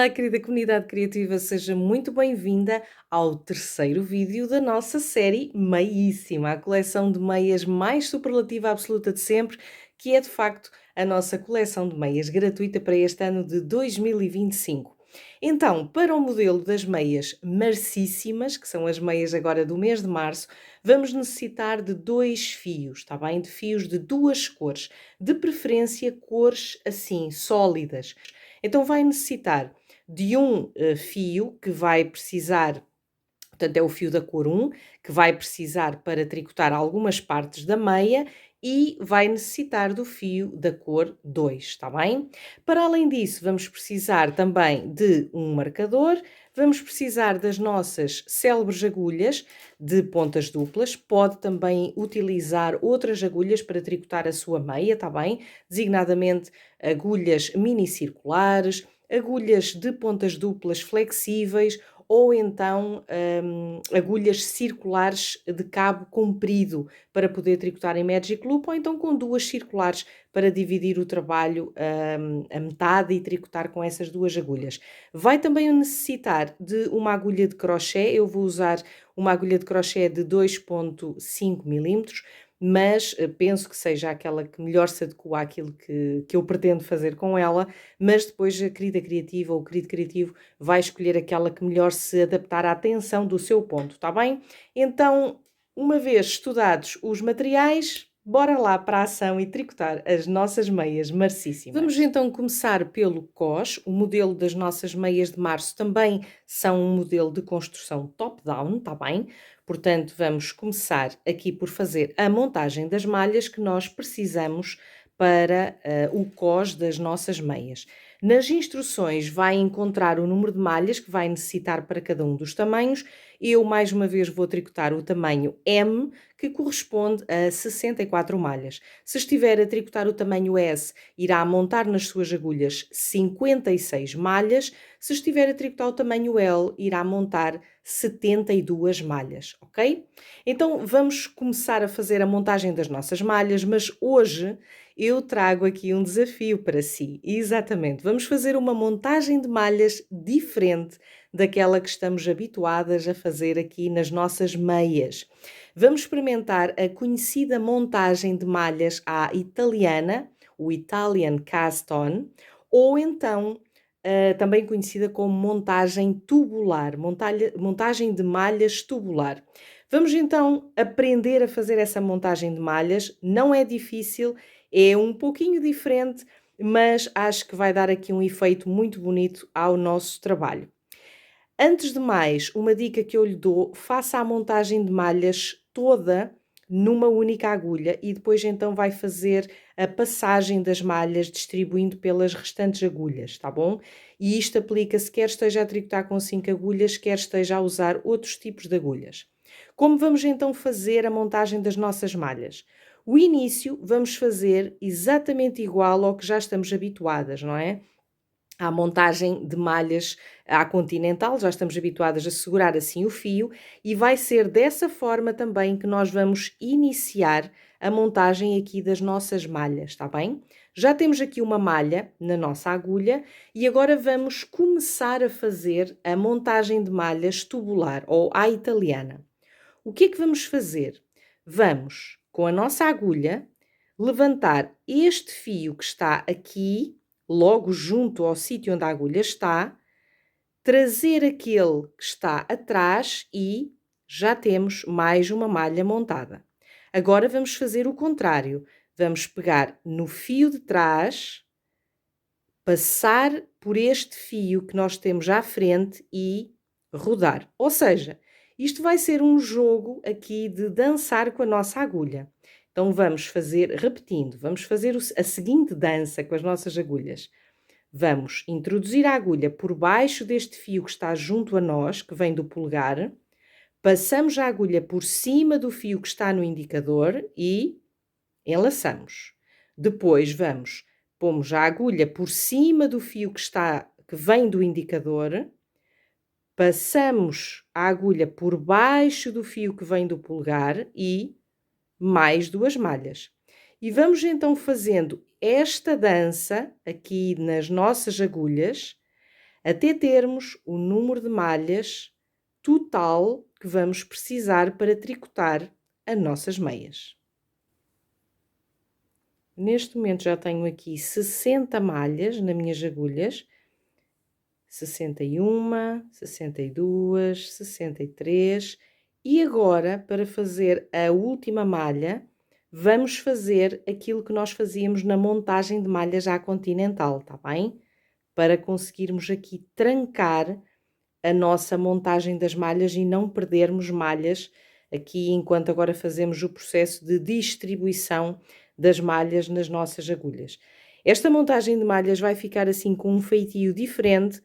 Olá, querida comunidade criativa, seja muito bem-vinda ao terceiro vídeo da nossa série Meíssima, a coleção de meias mais superlativa absoluta de sempre, que é de facto a nossa coleção de meias gratuita para este ano de 2025. Então, para o modelo das meias marcíssimas, que são as meias agora do mês de março, vamos necessitar de 2 fios, está bem? De fios de 2 cores, de preferência cores assim, sólidas. Então vai necessitar de um fio que vai precisar, portanto é o fio da cor 1, que vai precisar para tricotar algumas partes da meia e vai necessitar do fio da cor 2, está bem? Para além disso, vamos precisar também de um marcador, vamos precisar das nossas célebres agulhas de pontas duplas, pode também utilizar outras agulhas para tricotar a sua meia, está bem? Designadamente agulhas minicirculares, agulhas de pontas duplas flexíveis ou então agulhas circulares de cabo comprido para poder tricotar em Magic Loop, ou então com 2 circulares para dividir o trabalho a metade e tricotar com essas 2 agulhas. Vai também necessitar de uma agulha de crochê, eu vou usar uma agulha de crochê de 2,5 milímetros, mas penso que seja aquela que melhor se adequa àquilo que eu pretendo fazer com ela, mas depois a querida criativa ou o querido criativo vai escolher aquela que melhor se adaptar à tensão do seu ponto, está bem? Então, uma vez estudados os materiais, bora lá para a ação e tricotar as nossas meias marcíssimas. Vamos então começar pelo cos. O modelo das nossas meias de março também são um modelo de construção top-down, está bem? Portanto, vamos começar aqui por fazer a montagem das malhas que nós precisamos para o cos das nossas meias. Nas instruções vai encontrar o número de malhas que vai necessitar para cada um dos tamanhos. Eu, mais uma vez, vou tricotar o tamanho M, que corresponde a 64 malhas. Se estiver a tricotar o tamanho S, irá montar nas suas agulhas 56 malhas. Se estiver a tricotar o tamanho L, irá montar 72 malhas, ok? Então, vamos começar a fazer a montagem das nossas malhas, mas hoje eu trago aqui um desafio para si. Exatamente, vamos fazer uma montagem de malhas diferente daquela que estamos habituadas a fazer aqui nas nossas meias. Vamos experimentar a conhecida montagem de malhas à italiana, o Italian Cast On, ou então também conhecida como montagem tubular, montagem de malhas tubular. Vamos então aprender a fazer essa montagem de malhas, não é difícil, é um pouquinho diferente, mas acho que vai dar aqui um efeito muito bonito ao nosso trabalho. Antes de mais, uma dica que eu lhe dou, faça a montagem de malhas toda numa única agulha e depois então vai fazer a passagem das malhas distribuindo pelas restantes agulhas, tá bom? E isto aplica-se quer esteja a tricotar com 5 agulhas, quer esteja a usar outros tipos de agulhas. Como vamos então fazer a montagem das nossas malhas? O início vamos fazer exatamente igual ao que já estamos habituadas, não é? À montagem de malhas à continental, já estamos habituadas a segurar assim o fio e vai ser dessa forma também que nós vamos iniciar a montagem aqui das nossas malhas, está bem? Já temos aqui uma malha na nossa agulha e agora vamos começar a fazer a montagem de malhas tubular ou à italiana. O que é que vamos fazer? Vamos, com a nossa agulha, levantar este fio que está aqui, logo junto ao sítio onde a agulha está, trazer aquele que está atrás e já temos mais uma malha montada. Agora vamos fazer o contrário. Vamos pegar no fio de trás, passar por este fio que nós temos à frente e rodar. Ou seja, isto vai ser um jogo aqui de dançar com a nossa agulha. Então vamos fazer, repetindo, vamos fazer a seguinte dança com as nossas agulhas. Vamos introduzir a agulha por baixo deste fio que está junto a nós, que vem do polegar, passamos a agulha por cima do fio que está no indicador e enlaçamos. Depois pomos a agulha por cima do fio que vem do indicador, passamos a agulha por baixo do fio que vem do polegar e mais 2 malhas. E vamos então fazendo esta dança aqui nas nossas agulhas até termos o número de malhas total que vamos precisar para tricotar as nossas meias. Neste momento já tenho aqui 60 malhas nas minhas agulhas, 61, 62, 63 e agora para fazer a última malha vamos fazer aquilo que nós fazíamos na montagem de malhas à continental, tá bem? Para conseguirmos aqui trancar a nossa montagem das malhas e não perdermos malhas aqui enquanto agora fazemos o processo de distribuição das malhas nas nossas agulhas. Esta montagem de malhas vai ficar assim com um feitio diferente,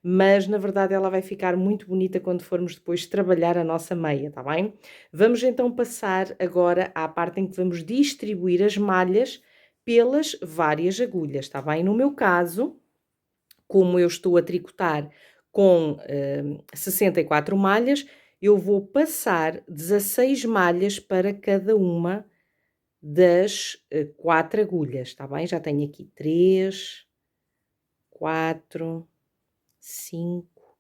mas na verdade ela vai ficar muito bonita quando formos depois trabalhar a nossa meia, tá bem? Vamos então passar agora à parte em que vamos distribuir as malhas pelas várias agulhas, tá bem? No meu caso, como eu estou a tricotar com 64 malhas, eu vou passar 16 malhas para cada uma das 4 agulhas, tá bem? Já tenho aqui 3, 4, 5,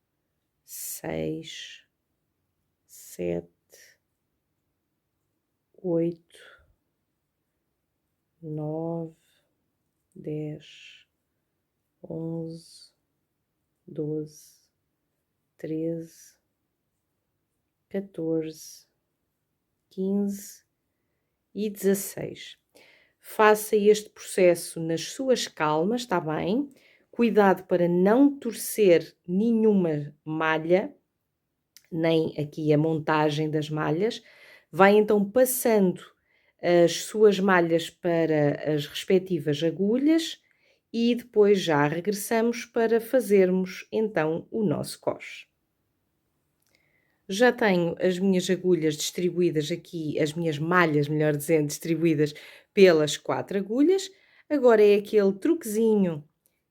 6, 7, 8, 9, 10, 11, 12, 13, 14, 15 e 16. Faça este processo nas suas calmas, está bem? Cuidado para não torcer nenhuma malha, nem aqui a montagem das malhas. Vai então passando as suas malhas para as respectivas agulhas e depois já regressamos para fazermos então o nosso coche. Já tenho as minhas agulhas distribuídas aqui, as minhas malhas, melhor dizendo, distribuídas pelas 4 agulhas. Agora é aquele truquezinho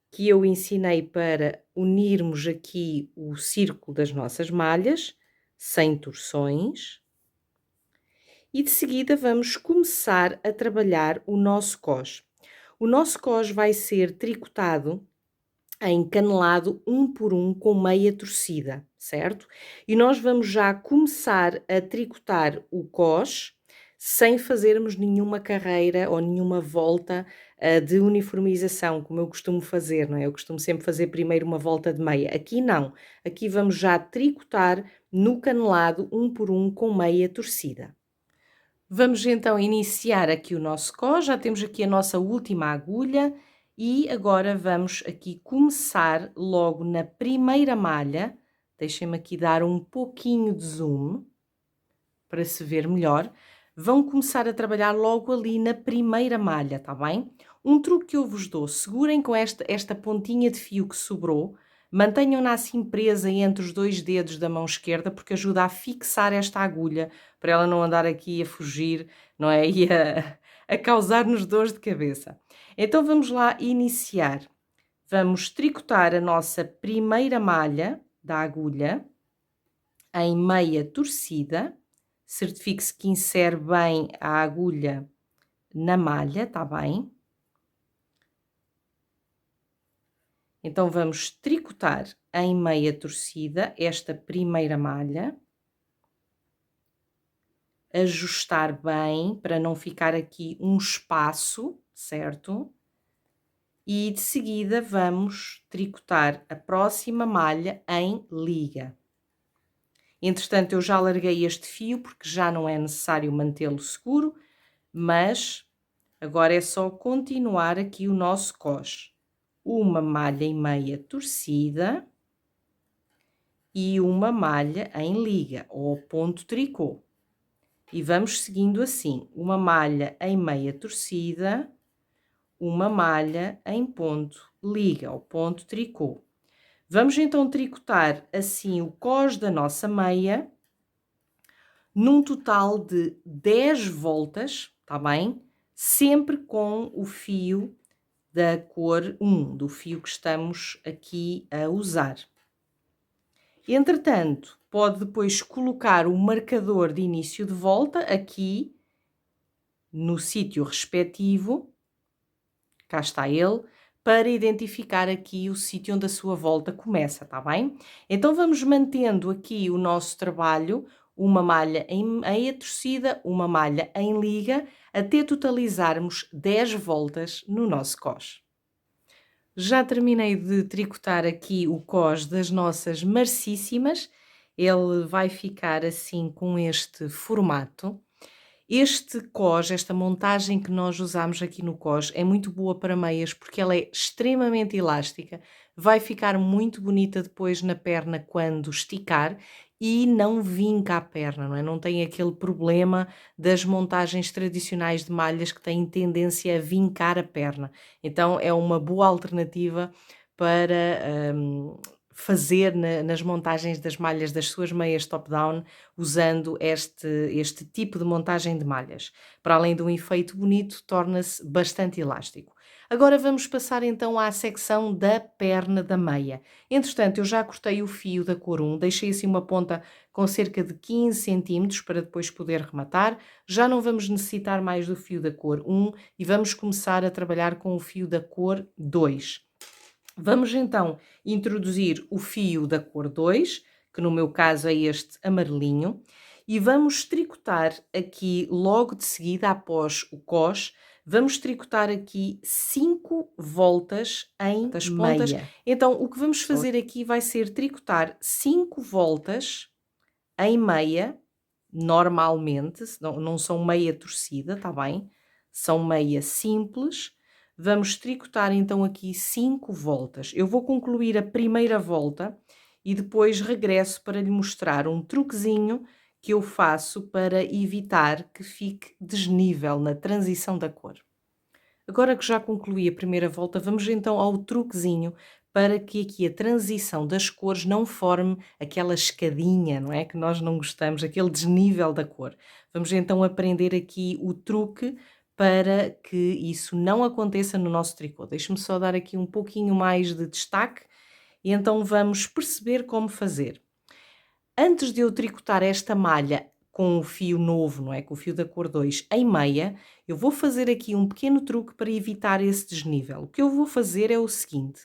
que eu ensinei para unirmos aqui o círculo das nossas malhas, sem torções. E de seguida vamos começar a trabalhar o nosso cos. O nosso cos vai ser tricotado em canelado um por um com meia torcida, certo? E nós vamos já começar a tricotar o cos sem fazermos nenhuma carreira ou nenhuma volta de uniformização, como eu costumo fazer, não é? Eu costumo sempre fazer primeiro uma volta de meia. Aqui não. Aqui vamos já tricotar no canelado um por um com meia torcida. Vamos então iniciar aqui o nosso cos, já temos aqui a nossa última agulha e agora vamos aqui começar logo na primeira malha. Deixem-me aqui dar um pouquinho de zoom para se ver melhor. Vão começar a trabalhar logo ali na primeira malha, tá bem? Um truque que eu vos dou, segurem com esta pontinha de fio que sobrou, mantenham-na assim presa entre os 2 dedos da mão esquerda, porque ajuda a fixar esta agulha, para ela não andar aqui a fugir, não é? E a causar-nos dores de cabeça. Então vamos lá iniciar. Vamos tricotar a nossa primeira malha da agulha em meia torcida. Certifique-se que insere bem a agulha na malha, tá bem? Então vamos tricotar em meia torcida esta primeira malha. Ajustar bem para não ficar aqui um espaço, certo? E de seguida vamos tricotar a próxima malha em liga. Entretanto, eu já larguei este fio porque já não é necessário mantê-lo seguro, mas agora é só continuar aqui o nosso cos. Uma malha em meia torcida e uma malha em liga ou ponto tricô. E vamos seguindo assim, uma malha em meia torcida, uma malha em ponto liga ou ponto tricô. Vamos então tricotar assim o cos da nossa meia num total de 10 voltas, tá bem? Sempre com o fio da cor 1, do fio que estamos aqui a usar. Entretanto, pode depois colocar o marcador de início de volta aqui no sítio respectivo, cá está ele, para identificar aqui o sítio onde a sua volta começa, tá bem? Então vamos mantendo aqui o nosso trabalho, uma malha em meia torcida, uma malha em liga, até totalizarmos 10 voltas no nosso cós. Já terminei de tricotar aqui o cós das nossas marcíssimas, ele vai ficar assim com este formato. Este cós, esta montagem que nós usamos aqui no cós é muito boa para meias porque ela é extremamente elástica, vai ficar muito bonita depois na perna quando esticar e não vinca a perna, não é? Não tem aquele problema das montagens tradicionais de malhas que têm tendência a vincar a perna. Então é uma boa alternativa para fazer nas montagens das malhas das suas meias top-down usando este tipo de montagem de malhas. Para além de um efeito bonito, torna-se bastante elástico. Agora vamos passar então à secção da perna da meia. Entretanto, eu já cortei o fio da cor 1, deixei assim uma ponta com cerca de 15 centímetros para depois poder rematar. Já não vamos necessitar mais do fio da cor 1 e vamos começar a trabalhar com o fio da cor 2. Vamos então introduzir o fio da cor 2, que no meu caso é este amarelinho, e vamos tricotar aqui logo de seguida, após o cós, vamos tricotar aqui 5 voltas em das pontas. Meia. Então, o que vamos fazer aqui vai ser tricotar 5 voltas em meia, normalmente, não são meia torcida, tá bem? São meia simples. Vamos tricotar então aqui 5 voltas. Eu vou concluir a primeira volta e depois regresso para lhe mostrar um truquezinho que eu faço para evitar que fique desnível na transição da cor. Agora que já concluí a primeira volta, vamos então ao truquezinho para que aqui a transição das cores não forme aquela escadinha, não é? Que nós não gostamos, aquele desnível da cor. Vamos então aprender aqui o truque para que isso não aconteça no nosso tricô. Deixe-me só dar aqui um pouquinho mais de destaque e então vamos perceber como fazer. Antes de eu tricotar esta malha com o fio novo, não é? Com o fio da cor 2 em meia, eu vou fazer aqui um pequeno truque para evitar esse desnível. O que eu vou fazer é o seguinte: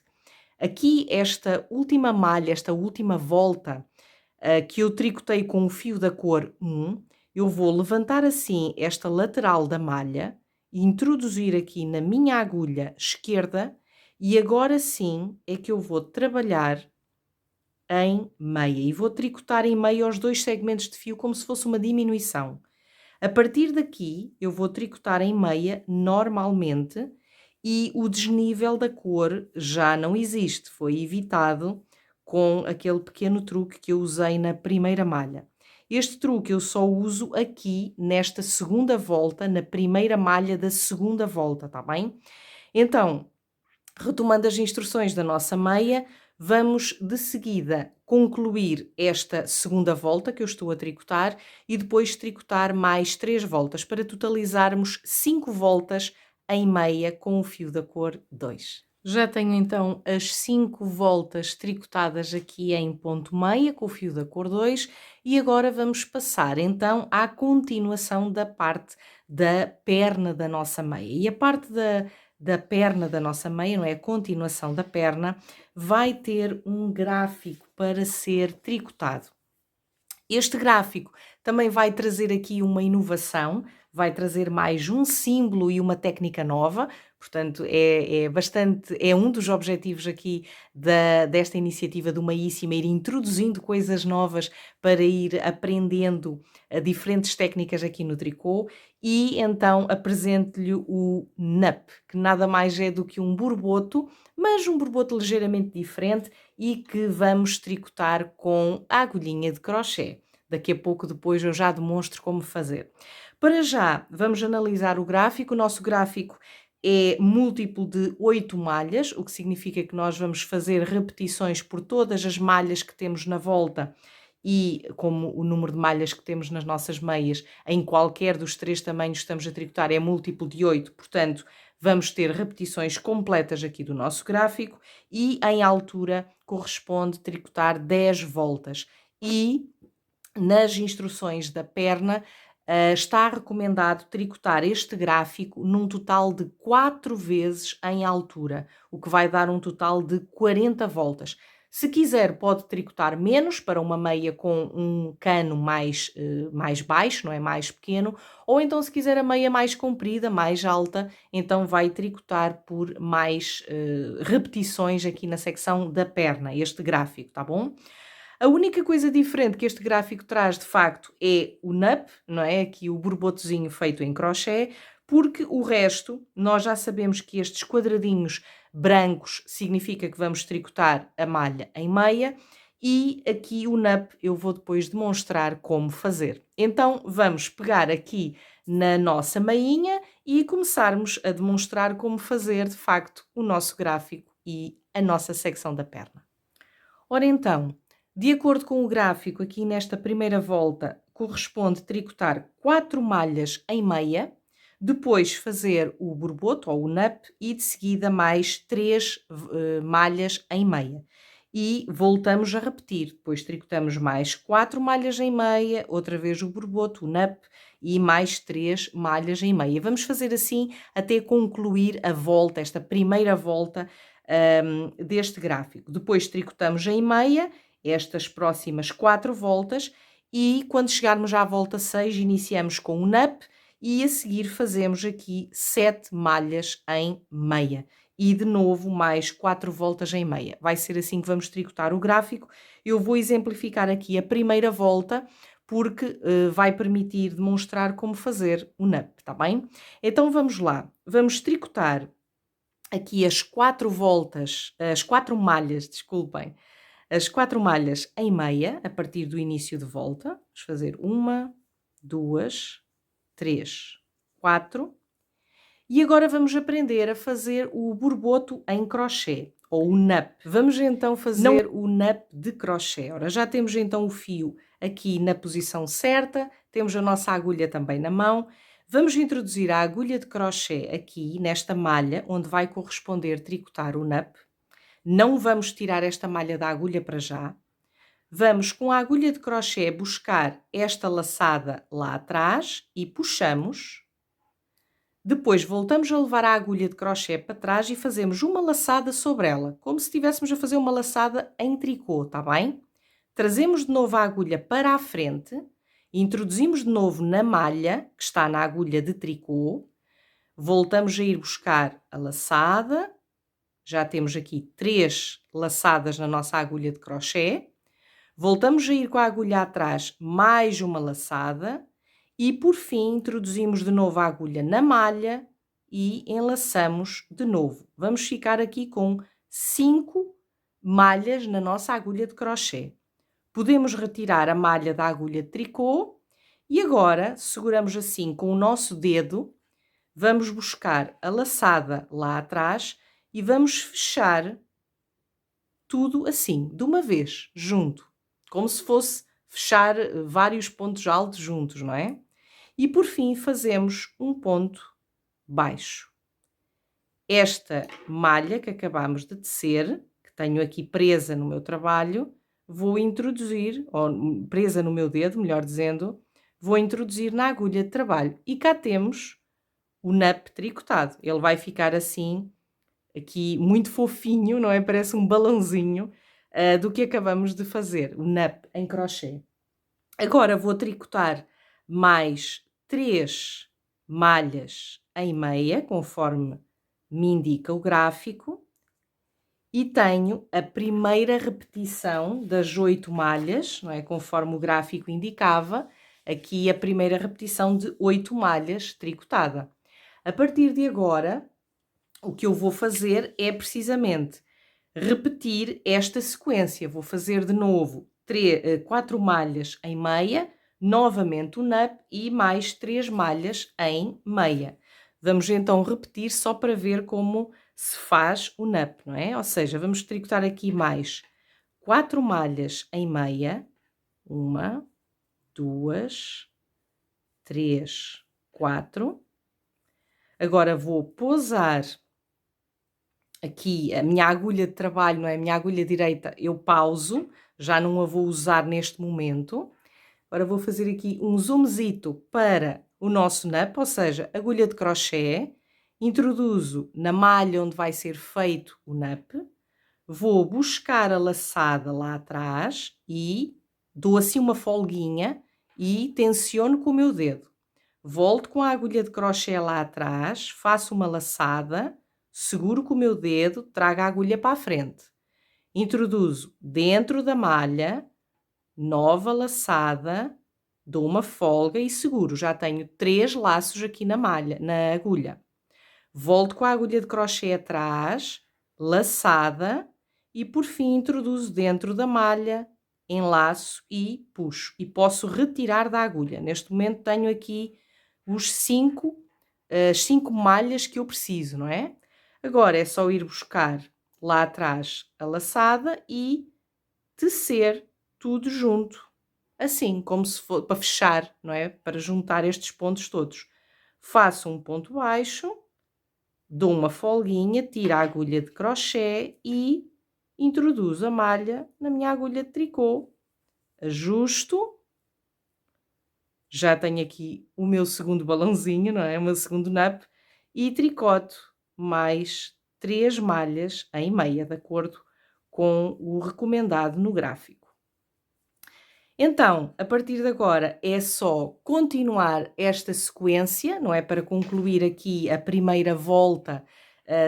aqui esta última malha, esta última volta que eu tricotei com o fio da cor 1, eu vou levantar assim esta lateral da malha e introduzir aqui na minha agulha esquerda e agora sim é que eu vou trabalhar em meia e vou tricotar em meio aos 2 segmentos de fio como se fosse uma diminuição. A partir daqui eu vou tricotar em meia normalmente e o desnível da cor já não existe, foi evitado com aquele pequeno truque que eu usei na primeira malha. Este truque eu só uso aqui nesta segunda volta, na primeira malha da segunda volta, tá bem? Então, retomando as instruções da nossa meia, vamos de seguida concluir esta segunda volta que eu estou a tricotar e depois tricotar mais 3 voltas para totalizarmos 5 voltas em meia com o fio da cor 2. Já tenho então as 5 voltas tricotadas aqui em ponto meia com o fio da cor 2 e agora vamos passar então à continuação da parte da perna da nossa meia. E a parte da perna da nossa meia, não é? A continuação da perna, vai ter um gráfico para ser tricotado. Este gráfico também vai trazer aqui uma inovação, vai trazer mais um símbolo e uma técnica nova, portanto é um dos objetivos aqui desta iniciativa do Maíssima, ir introduzindo coisas novas para ir aprendendo diferentes técnicas aqui no tricô e então apresento-lhe o NUP, que nada mais é do que um borboto, mas um borboto ligeiramente diferente e que vamos tricotar com a agulhinha de crochê. Daqui a pouco depois eu já demonstro como fazer. Para já, vamos analisar o gráfico. O nosso gráfico é múltiplo de 8 malhas, o que significa que nós vamos fazer repetições por todas as malhas que temos na volta e como o número de malhas que temos nas nossas meias em qualquer dos 3 tamanhos que estamos a tricotar é múltiplo de 8, portanto vamos ter repetições completas aqui do nosso gráfico e em altura corresponde tricotar 10 voltas. E nas instruções da perna está recomendado tricotar este gráfico num total de 4 vezes em altura, o que vai dar um total de 40 voltas. Se quiser, pode tricotar menos para uma meia com um cano mais baixo, não é? Mais pequeno, ou então, se quiser a meia mais comprida, mais alta, então vai tricotar por mais repetições aqui na secção da perna, este gráfico, tá bom? A única coisa diferente que este gráfico traz, de facto, é o NUP, não é? Aqui o borbotozinho feito em crochê, porque o resto, nós já sabemos que estes quadradinhos brancos significa que vamos tricotar a malha em meia, e aqui o NUP eu vou depois demonstrar como fazer. Então vamos pegar aqui na nossa meinha e começarmos a demonstrar como fazer, de facto, o nosso gráfico e a nossa secção da perna. Ora então, de acordo com o gráfico, aqui nesta primeira volta, corresponde tricotar 4 malhas em meia, depois fazer o borboto ou o NUP e de seguida mais 3 malhas em meia. E voltamos a repetir, depois tricotamos mais 4 malhas em meia, outra vez o borboto, o NUP e mais 3 malhas em meia. Vamos fazer assim até concluir a volta, esta primeira volta deste gráfico. Depois tricotamos em meia estas próximas 4 voltas e quando chegarmos à volta 6 iniciamos com o NUP e a seguir fazemos aqui 7 malhas em meia e de novo mais 4 voltas em meia. Vai ser assim que vamos tricotar o gráfico. Eu vou exemplificar aqui a primeira volta porque vai permitir demonstrar como fazer o NUP, tá bem? Então vamos lá. Vamos tricotar aqui as 4 voltas, as 4 malhas, desculpem, as 4 malhas em meia, a partir do início de volta. Vamos fazer 1, 2, 3, 4. E agora vamos aprender a fazer o borboto em crochê, ou o NUP. Vamos então fazer o NUP de crochê. Ora, já temos então o fio aqui na posição certa, temos a nossa agulha também na mão. Vamos introduzir a agulha de crochê aqui nesta malha, onde vai corresponder tricotar o NUP. Não vamos tirar esta malha da agulha para já. Vamos com a agulha de crochê buscar esta laçada lá atrás e puxamos. Depois voltamos a levar a agulha de crochê para trás e fazemos uma laçada sobre ela, como se estivéssemos a fazer uma laçada em tricô, tá bem? Trazemos de novo a agulha para a frente, introduzimos de novo na malha, que está na agulha de tricô, voltamos a ir buscar a laçada, já temos aqui 3 laçadas na nossa agulha de crochê, voltamos a ir com a agulha atrás, mais uma laçada, e por fim introduzimos de novo a agulha na malha e enlaçamos de novo. Vamos ficar aqui com 5 malhas na nossa agulha de crochê. Podemos retirar a malha da agulha de tricô e agora seguramos assim com o nosso dedo, vamos buscar a laçada lá atrás e vamos fechar tudo assim, de uma vez, junto, como se fosse fechar vários pontos altos juntos, não é? E por fim fazemos um ponto baixo. Esta malha que acabamos de tecer, que tenho aqui presa no meu trabalho, vou introduzir, ou presa no meu dedo, melhor dizendo, vou introduzir na agulha de trabalho. E cá temos o NUP tricotado. Ele vai ficar assim, aqui muito fofinho, não é? Parece um balãozinho do que acabamos de fazer, o NUP em crochê. Agora vou tricotar mais 3 malhas em meia, conforme me indica o gráfico, e tenho a primeira repetição das 8 malhas, não é? Conforme o gráfico indicava, aqui a primeira repetição de 8 malhas tricotada. A partir de agora, o que eu vou fazer é precisamente repetir esta sequência. Vou fazer de novo 4 malhas em meia, novamente o NUP e mais 3 malhas em meia. Vamos então repetir só para ver como se faz o NUP, não é? Ou seja, vamos tricotar aqui mais 4 malhas em meia. 1, 2, 3, 4. Agora vou pousar aqui a minha agulha de trabalho, não é? A minha agulha direita eu pauso, já não a vou usar neste momento. Agora vou fazer aqui um zoomzito para o nosso nap, ou seja, agulha de crochê, introduzo na malha onde vai ser feito o nap, vou buscar a laçada lá atrás e dou assim uma folguinha e tensiono com o meu dedo. Volto com a agulha de crochê lá atrás, faço uma laçada, seguro com o meu dedo, trago a agulha para a frente. Introduzo dentro da malha, nova laçada, dou uma folga e seguro. Já tenho 3 laços aqui na malha, na agulha. Volto com a agulha de crochê atrás, laçada e por fim introduzo dentro da malha, enlaço e puxo. E posso retirar da agulha. Neste momento tenho aqui as 5 malhas que eu preciso, não é? Agora é só ir buscar lá atrás a laçada e tecer tudo junto. Assim, como se for para fechar, não é? Para juntar estes pontos todos. Faço um ponto baixo, dou uma folguinha, tiro a agulha de crochê e introduzo a malha na minha agulha de tricô. Ajusto. Já tenho aqui o meu segundo balãozinho, não é? O meu segundo nap. E tricoto mais 3 malhas em meia, de acordo com o recomendado no gráfico. Então, a partir de agora é só continuar esta sequência, não é? Para concluir aqui a primeira volta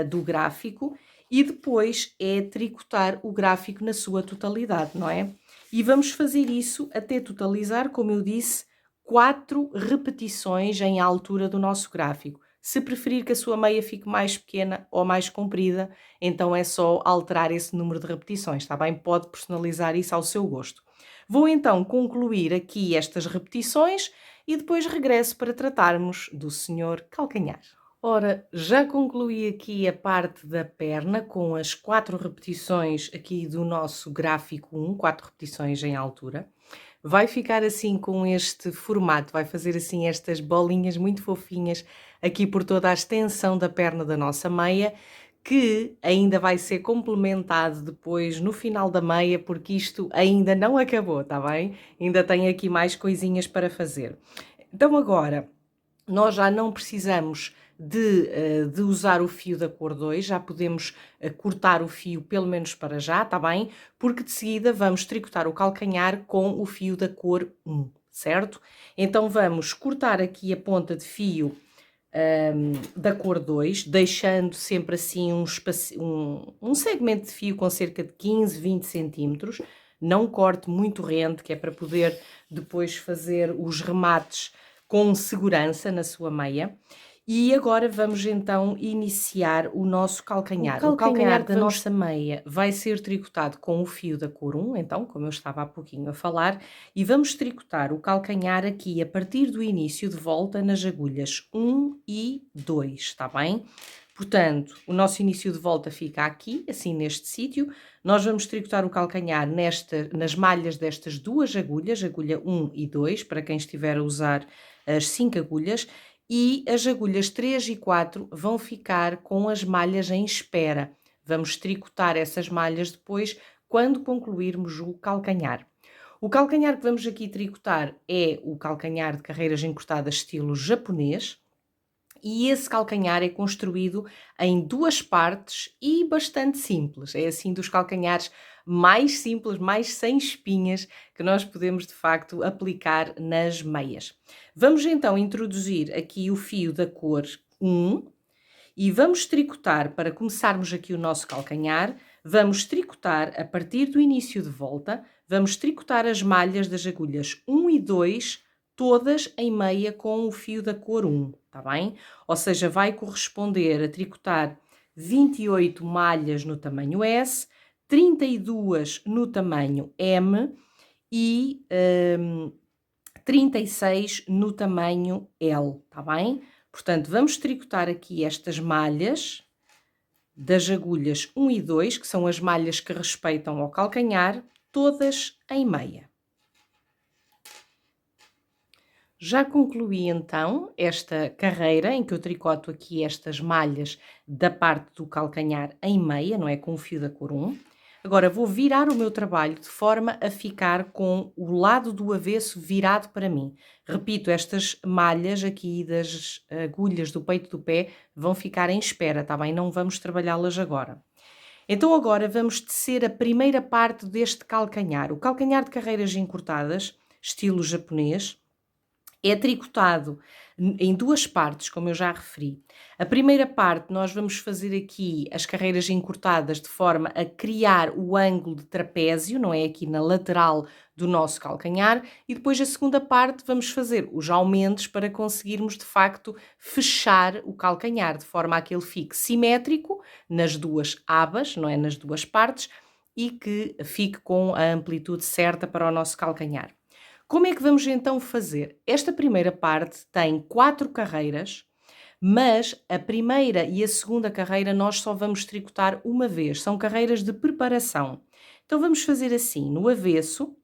do gráfico e depois é tricotar o gráfico na sua totalidade, não é? E vamos fazer isso até totalizar, como eu disse, 4 repetições em altura do nosso gráfico. Se preferir que a sua meia fique mais pequena ou mais comprida, então é só alterar esse número de repetições, está bem? Pode personalizar isso ao seu gosto. Vou então concluir aqui estas repetições e depois regresso para tratarmos do senhor calcanhar. Ora, já concluí aqui a parte da perna com as 4 repetições aqui do nosso gráfico 1, 4 repetições em altura. Vai ficar assim com este formato, vai fazer assim estas bolinhas muito fofinhas aqui por toda a extensão da perna da nossa meia, que ainda vai ser complementado depois no final da meia, porque isto ainda não acabou, tá bem? Ainda tem aqui mais coisinhas para fazer. Então agora, nós já não precisamos de usar o fio da cor 2, já podemos cortar o fio pelo menos para já, tá bem? Porque de seguida vamos tricotar o calcanhar com o fio da cor 1, certo? Então vamos cortar aqui a ponta de fio da cor 2, deixando sempre assim um segmento de fio com cerca de 15, 20 centímetros. Não corte muito rente, que é para poder depois fazer os remates com segurança na sua meia. E agora vamos então iniciar o nosso calcanhar. O calcanhar da nossa meia vai ser tricotado com o fio da cor 1, então, como eu estava há pouquinho a falar, e vamos tricotar o calcanhar aqui a partir do início de volta nas agulhas 1 e 2, está bem? Portanto, o nosso início de volta fica aqui, assim neste sítio. Nós vamos tricotar o calcanhar nas malhas destas duas agulhas, agulha 1 e 2, para quem estiver a usar as 5 agulhas, e as agulhas 3 e 4 vão ficar com as malhas em espera. Vamos tricotar essas malhas depois, quando concluirmos o calcanhar. O calcanhar que vamos aqui tricotar é o calcanhar de carreiras encurtadas estilo japonês, e esse calcanhar é construído em 2 partes e bastante simples. É assim dos calcanhares mais simples, mais sem espinhas, que nós podemos de facto aplicar nas meias. Vamos então introduzir aqui o fio da cor 1 e vamos tricotar, para começarmos aqui o nosso calcanhar, vamos tricotar a partir do início de volta, vamos tricotar as malhas das agulhas 1 e 2, todas em meia com o fio da cor 1, tá bem? Ou seja, vai corresponder a tricotar 28 malhas no tamanho S, 32 no tamanho M e 36 no tamanho L, tá bem? Portanto, vamos tricotar aqui estas malhas das agulhas 1 e 2, que são as malhas que respeitam ao calcanhar, todas em meia. Já concluí então esta carreira em que eu tricoto aqui estas malhas da parte do calcanhar em meia, não é? Com o fio da cor 1. Agora vou virar o meu trabalho de forma a ficar com o lado do avesso virado para mim. Repito, estas malhas aqui das agulhas do peito do pé vão ficar em espera, tá bem? Não vamos trabalhá-las agora. Então agora vamos tecer a primeira parte deste calcanhar. O calcanhar de carreiras encurtadas, estilo japonês, é tricotado em duas partes, como eu já referi. A primeira parte nós vamos fazer aqui as carreiras encurtadas de forma a criar o ângulo de trapézio, não é? Aqui na lateral do nosso calcanhar, e depois a segunda parte vamos fazer os aumentos para conseguirmos de facto fechar o calcanhar, de forma a que ele fique simétrico nas duas abas, não é? Nas duas partes, e que fique com a amplitude certa para o nosso calcanhar. Como é que vamos então fazer? Esta primeira parte tem 4 carreiras, mas a primeira e a segunda carreira nós só vamos tricotar uma vez, são carreiras de preparação. Então vamos fazer assim, no avesso,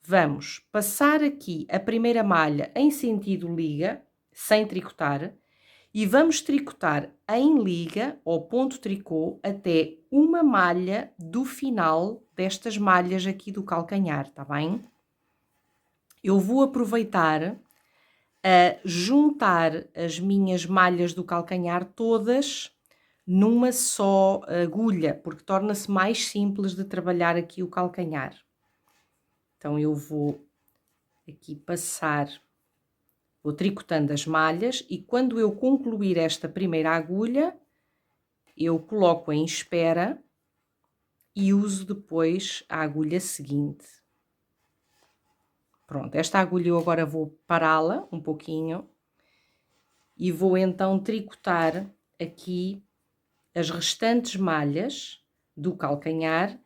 vamos passar aqui a primeira malha em sentido liga, sem tricotar, e vamos tricotar em liga, ou ponto tricô, até uma malha do final destas malhas aqui do calcanhar, tá bem? Eu vou aproveitar a juntar as minhas malhas do calcanhar todas numa só agulha, porque torna-se mais simples de trabalhar aqui o calcanhar. Então eu vou aqui passar, vou tricotando as malhas e quando eu concluir esta primeira agulha, eu coloco em espera e uso depois a agulha seguinte. Pronto, esta agulha eu agora vou pará-la um pouquinho e vou então tricotar aqui as restantes malhas do calcanhar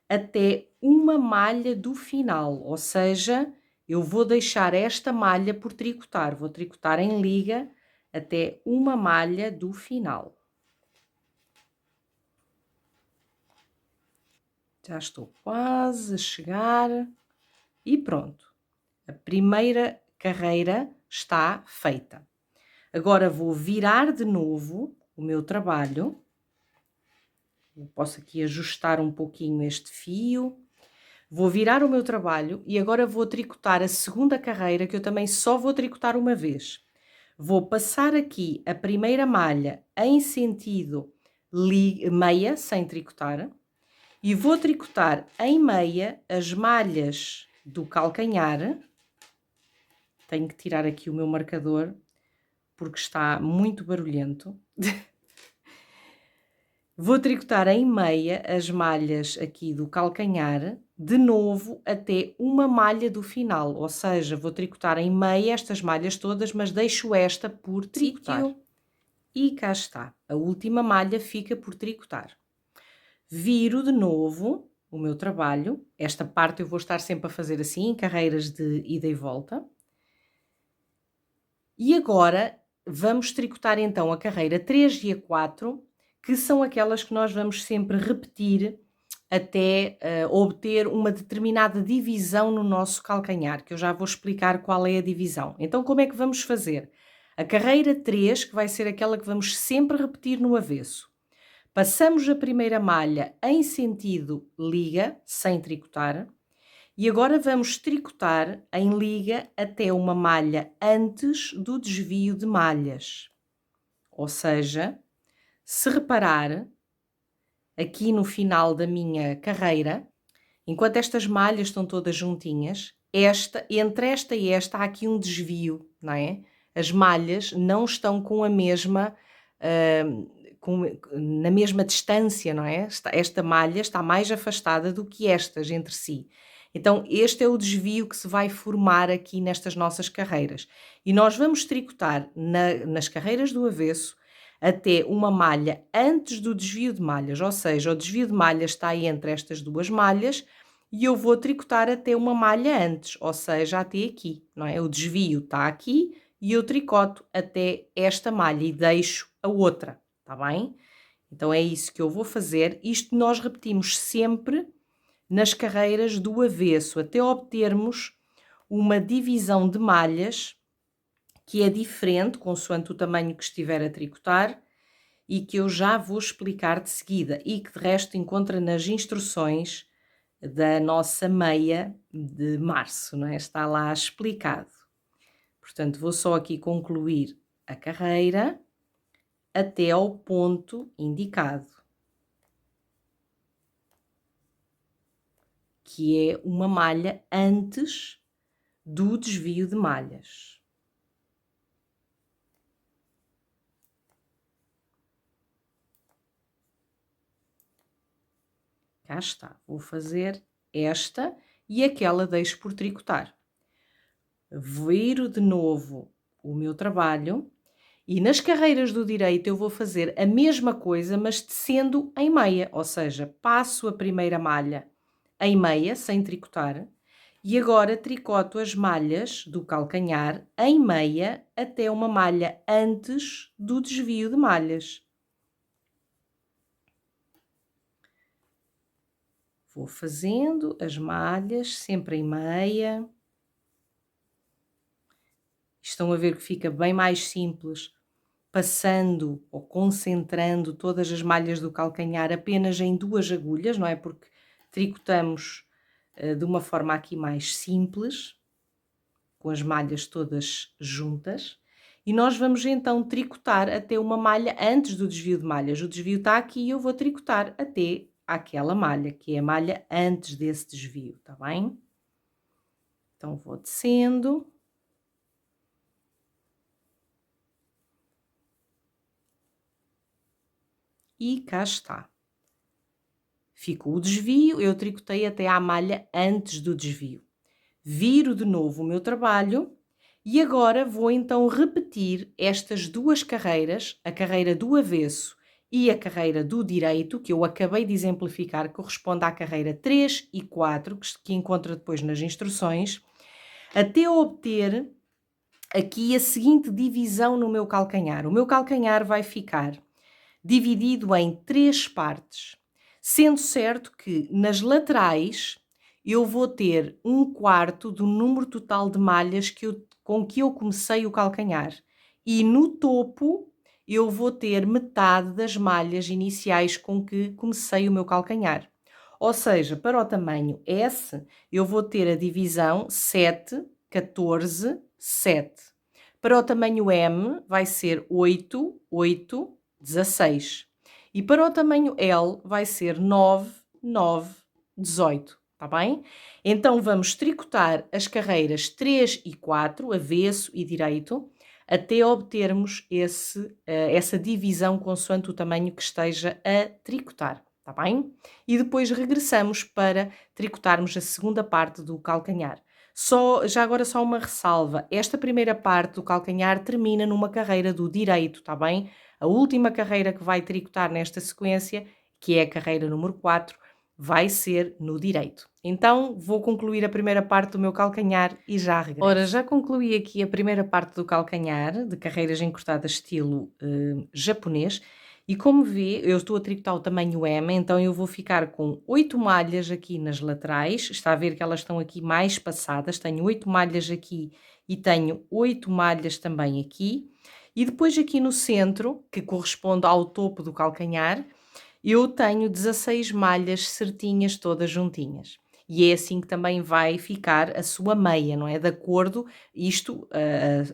até uma malha do final, ou seja, eu vou deixar esta malha por tricotar, vou tricotar em liga até uma malha do final. Já estou quase a chegar e pronto. A primeira carreira está feita. Agora vou virar de novo o meu trabalho. Eu posso aqui ajustar um pouquinho este fio. Vou virar o meu trabalho e agora vou tricotar a segunda carreira, que eu também só vou tricotar uma vez. Vou passar aqui a primeira malha em sentido meia, sem tricotar, e vou tricotar em meia as malhas do calcanhar. Tenho que tirar aqui o meu marcador, porque está muito barulhento. Vou tricotar em meia as malhas aqui do calcanhar, de novo até uma malha do final, ou seja, vou tricotar em meia estas malhas todas, mas deixo esta por tricotar. E cá está, a última malha fica por tricotar. Viro de novo o meu trabalho, esta parte eu vou estar sempre a fazer assim, carreiras de ida e volta. E agora vamos tricotar então a carreira 3 e a 4, que são aquelas que nós vamos sempre repetir até obter uma determinada divisão no nosso calcanhar, que eu já vou explicar qual é a divisão. Então como é que vamos fazer? A carreira 3, que vai ser aquela que vamos sempre repetir no avesso. Passamos a primeira malha em sentido liga, sem tricotar. E agora vamos tricotar em liga até uma malha antes do desvio de malhas. Ou seja, se reparar, aqui no final da minha carreira, enquanto estas malhas estão todas juntinhas, entre esta e esta há aqui um desvio, não é? As malhas não estão com a mesma, na mesma distância, não é? Esta malha está mais afastada do que estas entre si. Então, este é o desvio que se vai formar aqui nestas nossas carreiras. E nós vamos tricotar nas carreiras do avesso até uma malha antes do desvio de malhas, ou seja, o desvio de malhas está entre estas duas malhas e eu vou tricotar até uma malha antes, ou seja, até aqui, não é? O desvio está aqui e eu tricoto até esta malha e deixo a outra, está bem? Então é isso que eu vou fazer. Isto nós repetimos sempre nas carreiras do avesso, até obtermos uma divisão de malhas que é diferente, consoante o tamanho que estiver a tricotar, e que eu já vou explicar de seguida e que de resto encontra nas instruções da nossa meia de março, não é? Está lá explicado. Portanto, vou só aqui concluir a carreira até ao ponto indicado, que é uma malha antes do desvio de malhas. Cá está, vou fazer esta e aquela deixo por tricotar. Viro de novo o meu trabalho e nas carreiras do direito eu vou fazer a mesma coisa, mas tecendo em meia, ou seja, passo a primeira malha em meia, sem tricotar, e agora tricoto as malhas do calcanhar em meia até uma malha antes do desvio de malhas. Vou fazendo as malhas sempre em meia. Estão a ver que fica bem mais simples, passando ou concentrando todas as malhas do calcanhar apenas em 2 agulhas, não é? Porque tricotamos de uma forma aqui mais simples, com as malhas todas juntas. E nós vamos então tricotar até uma malha antes do desvio de malhas. O desvio está aqui e eu vou tricotar até aquela malha, que é a malha antes desse desvio, está bem? Então vou descendo. E cá está. Ficou o desvio, eu tricotei até à malha antes do desvio. Viro de novo o meu trabalho e agora vou então repetir estas 2 carreiras, a carreira do avesso e a carreira do direito, que eu acabei de exemplificar, que corresponde à carreira 3 e 4, que encontra depois nas instruções, até obter aqui a seguinte divisão no meu calcanhar. O meu calcanhar vai ficar dividido em 3 partes, sendo certo que nas laterais eu vou ter 1/4 do número total de malhas com que eu comecei o calcanhar e no topo eu vou ter metade das malhas iniciais com que comecei o meu calcanhar. Ou seja, para o tamanho S, eu vou ter a divisão 7, 14, 7. Para o tamanho M, vai ser 8, 8, 16. E para o tamanho L, vai ser 9, 9, 18. Está bem? Então vamos tricotar as carreiras 3 e 4, avesso e direito, até obtermos essa divisão consoante o tamanho que esteja a tricotar. Está bem? E depois regressamos para tricotarmos a segunda parte do calcanhar. Já agora só uma ressalva, esta primeira parte do calcanhar termina numa carreira do direito, está bem? A última carreira que vai tricotar nesta sequência, que é a carreira número 4, vai ser no direito. Então vou concluir a primeira parte do meu calcanhar e já regresso. Ora, já concluí aqui a primeira parte do calcanhar, de carreiras encurtadas estilo japonês, e como vê, eu estou a tricotar o tamanho M, então eu vou ficar com 8 malhas aqui nas laterais, está a ver que elas estão aqui mais passadas, tenho 8 malhas aqui e tenho 8 malhas também aqui, e depois aqui no centro, que corresponde ao topo do calcanhar, eu tenho 16 malhas certinhas, todas juntinhas. E é assim que também vai ficar a sua meia, não é? De acordo,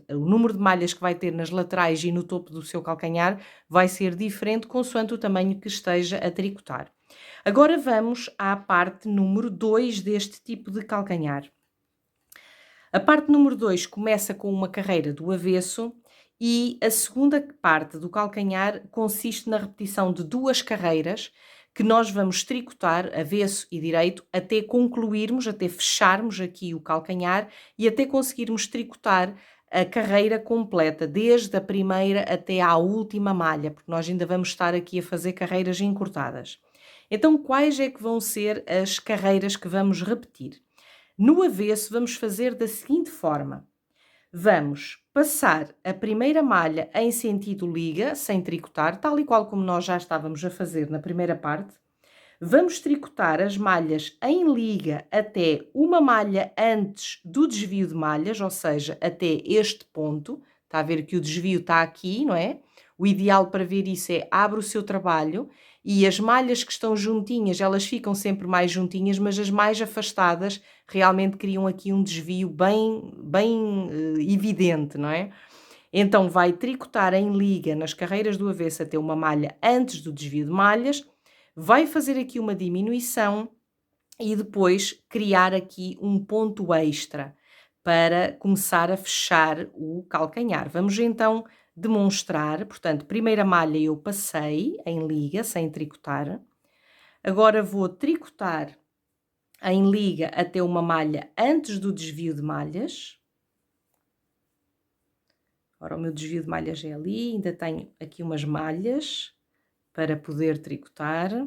o número de malhas que vai ter nas laterais e no topo do seu calcanhar vai ser diferente consoante o tamanho que esteja a tricotar. Agora vamos à parte número 2 deste tipo de calcanhar. A parte número 2 começa com uma carreira do avesso e a segunda parte do calcanhar consiste na repetição de 2 carreiras que nós vamos tricotar, avesso e direito, até concluirmos, até fecharmos aqui o calcanhar e até conseguirmos tricotar a carreira completa, desde a primeira até à última malha, porque nós ainda vamos estar aqui a fazer carreiras encurtadas. Então, quais é que vão ser as carreiras que vamos repetir? No avesso, vamos fazer da seguinte forma. Vamos passar a primeira malha em sentido liga, sem tricotar, tal e qual como nós já estávamos a fazer na primeira parte. Vamos tricotar as malhas em liga até uma malha antes do desvio de malhas, ou seja, até este ponto. Está a ver que o desvio está aqui, não é? O ideal para ver isso é abre o seu trabalho e as malhas que estão juntinhas, elas ficam sempre mais juntinhas, mas as mais afastadas realmente criam aqui um desvio bem evidente, não é? Então vai tricotar em liga nas carreiras do avesso até uma malha antes do desvio de malhas, vai fazer aqui uma diminuição e depois criar aqui um ponto extra para começar a fechar o calcanhar. Vamos então demonstrar, portanto, primeira malha eu passei em liga sem tricotar, agora vou tricotar em liga até uma malha antes do desvio de malhas. Ora, o meu desvio de malhas é ali, ainda tenho aqui umas malhas para poder tricotar.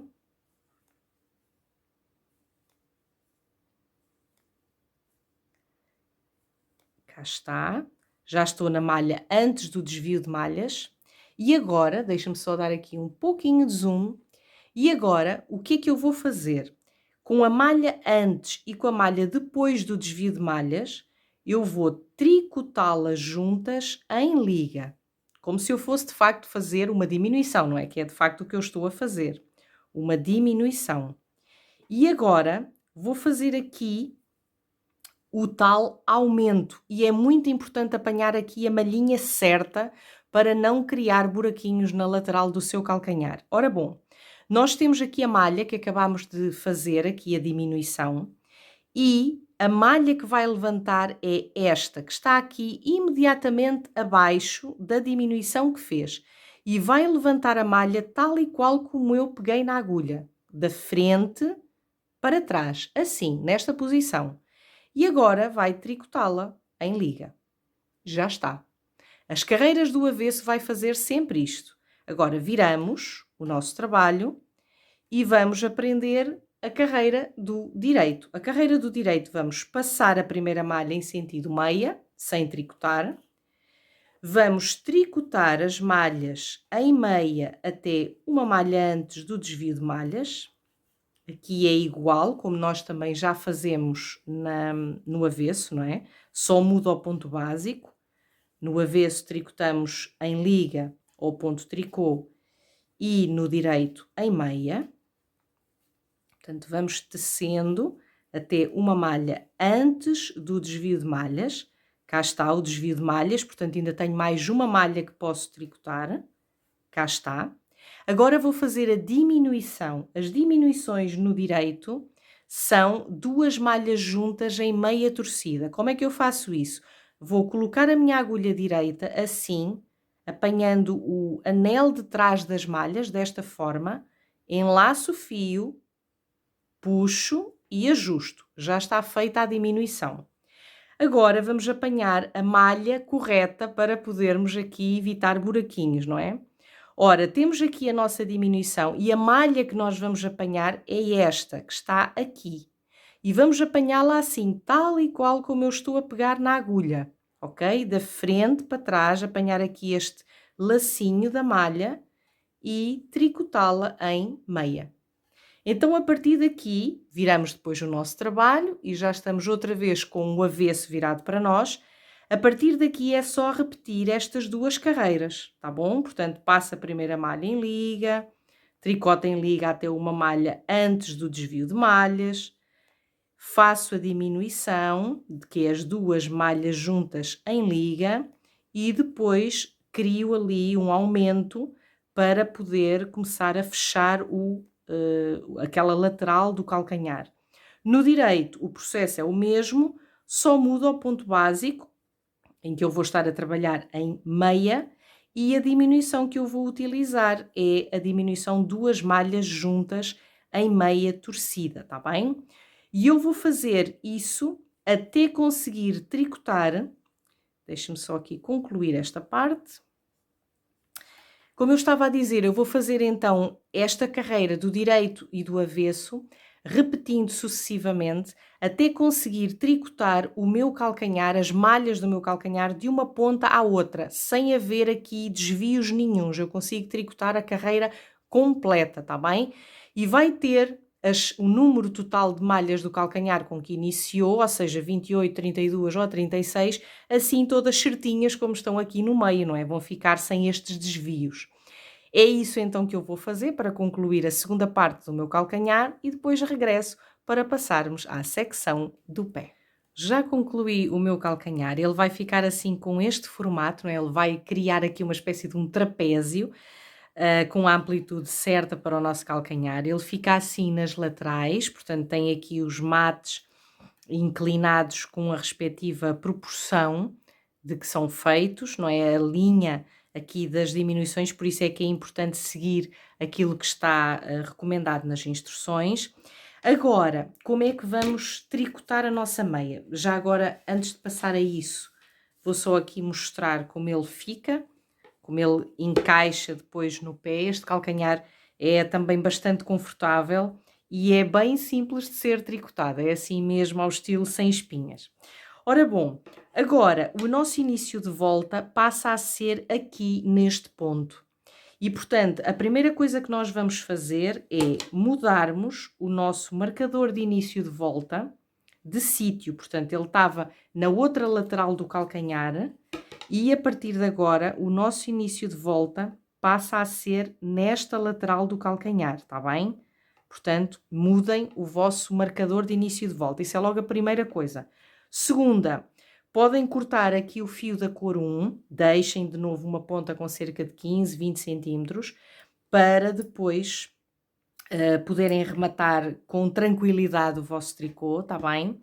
Cá está. Já estou na malha antes do desvio de malhas. E agora, deixa-me só dar aqui um pouquinho de zoom. E agora, o que é que eu vou fazer? Com a malha antes e com a malha depois do desvio de malhas, eu vou tricotá-las juntas em liga. Como se eu fosse de facto fazer uma diminuição, não é? Que é de facto o que eu estou a fazer. Uma diminuição. E agora, vou fazer aqui o tal aumento. E é muito importante apanhar aqui a malhinha certa para não criar buraquinhos na lateral do seu calcanhar. Ora bom, nós temos aqui a malha que acabamos de fazer, aqui a diminuição, e a malha que vai levantar é esta, que está aqui imediatamente abaixo da diminuição que fez. E vai levantar a malha tal e qual como eu peguei na agulha, da frente para trás, assim, nesta posição. E agora vai tricotá-la em liga. Já está. As carreiras do avesso vai fazer sempre isto. Agora viramos o nosso trabalho e vamos aprender a carreira do direito. A carreira do direito vamos passar a primeira malha em sentido meia, sem tricotar. Vamos tricotar as malhas em meia até uma malha antes do desvio de malhas. Aqui é igual, como nós também já fazemos no avesso, não é? Só muda o ponto básico. No avesso tricotamos em liga ou ponto tricô e no direito em meia. Portanto, vamos tecendo até uma malha antes do desvio de malhas. Cá está o desvio de malhas, portanto ainda tenho mais uma malha que posso tricotar. Cá está. Agora vou fazer a diminuição. As diminuições no direito são duas malhas juntas em meia torcida. Como é que eu faço isso? Vou colocar a minha agulha direita assim, apanhando o anel de trás das malhas, desta forma, enlaço o fio, puxo e ajusto. Já está feita a diminuição. Agora vamos apanhar a malha correta para podermos aqui evitar buraquinhos, não é? Ora, temos aqui a nossa diminuição e a malha que nós vamos apanhar é esta, que está aqui. E vamos apanhá-la assim, tal e qual como eu estou a pegar na agulha, ok? Da frente para trás, apanhar aqui este lacinho da malha e tricotá-la em meia. Então, a partir daqui, viramos depois o nosso trabalho e já estamos outra vez com o avesso virado para nós. A partir daqui é só repetir estas duas carreiras, tá bom? Portanto, passa a primeira malha em liga, tricota em liga até uma malha antes do desvio de malhas, faço a diminuição, que é as duas malhas juntas em liga, e depois crio ali um aumento para poder começar a fechar aquela lateral do calcanhar. No direito, o processo é o mesmo, só muda o ponto básico, em que eu vou estar a trabalhar em meia, e a diminuição que eu vou utilizar é a diminuição duas malhas juntas em meia torcida, tá bem? E eu vou fazer isso até conseguir tricotar. Deixe-me só aqui concluir esta parte. Como eu estava a dizer, eu vou fazer então esta carreira do direito e do avesso, repetindo sucessivamente, até conseguir tricotar o meu calcanhar, as malhas do meu calcanhar, de uma ponta à outra, sem haver aqui desvios nenhuns. Eu consigo tricotar a carreira completa, tá bem? E vai ter o número total de malhas do calcanhar com que iniciou, ou seja, 28, 32 ou 36, assim todas certinhas como estão aqui no meio, não é? Vão ficar sem estes desvios. É isso então que eu vou fazer para concluir a segunda parte do meu calcanhar e depois regresso para passarmos à secção do pé. Já concluí o meu calcanhar, ele vai ficar assim com este formato, não é? Ele vai criar aqui uma espécie de um trapézio, com a amplitude certa para o nosso calcanhar. Ele fica assim nas laterais, portanto tem aqui os mates inclinados com a respectiva proporção de que são feitos, não é? A linha aqui das diminuições, por isso é que é importante seguir aquilo que está recomendado nas instruções. Agora, como é que vamos tricotar a nossa meia? Já agora, antes de passar a isso, vou só aqui mostrar como ele fica, como ele encaixa depois no pé. Este calcanhar é também bastante confortável e é bem simples de ser tricotado, é assim mesmo ao estilo sem espinhas. Ora bom, agora o nosso início de volta passa a ser aqui neste ponto. E portanto, a primeira coisa que nós vamos fazer é mudarmos o nosso marcador de início de volta de sítio. Portanto, ele estava na outra lateral do calcanhar e a partir de agora o nosso início de volta passa a ser nesta lateral do calcanhar, está bem? Portanto, mudem o vosso marcador de início de volta. Isso é logo a primeira coisa. Segunda, podem cortar aqui o fio da cor 1, deixem de novo uma ponta com cerca de 15, 20 centímetros, para depois poderem rematar com tranquilidade o vosso tricô, está bem?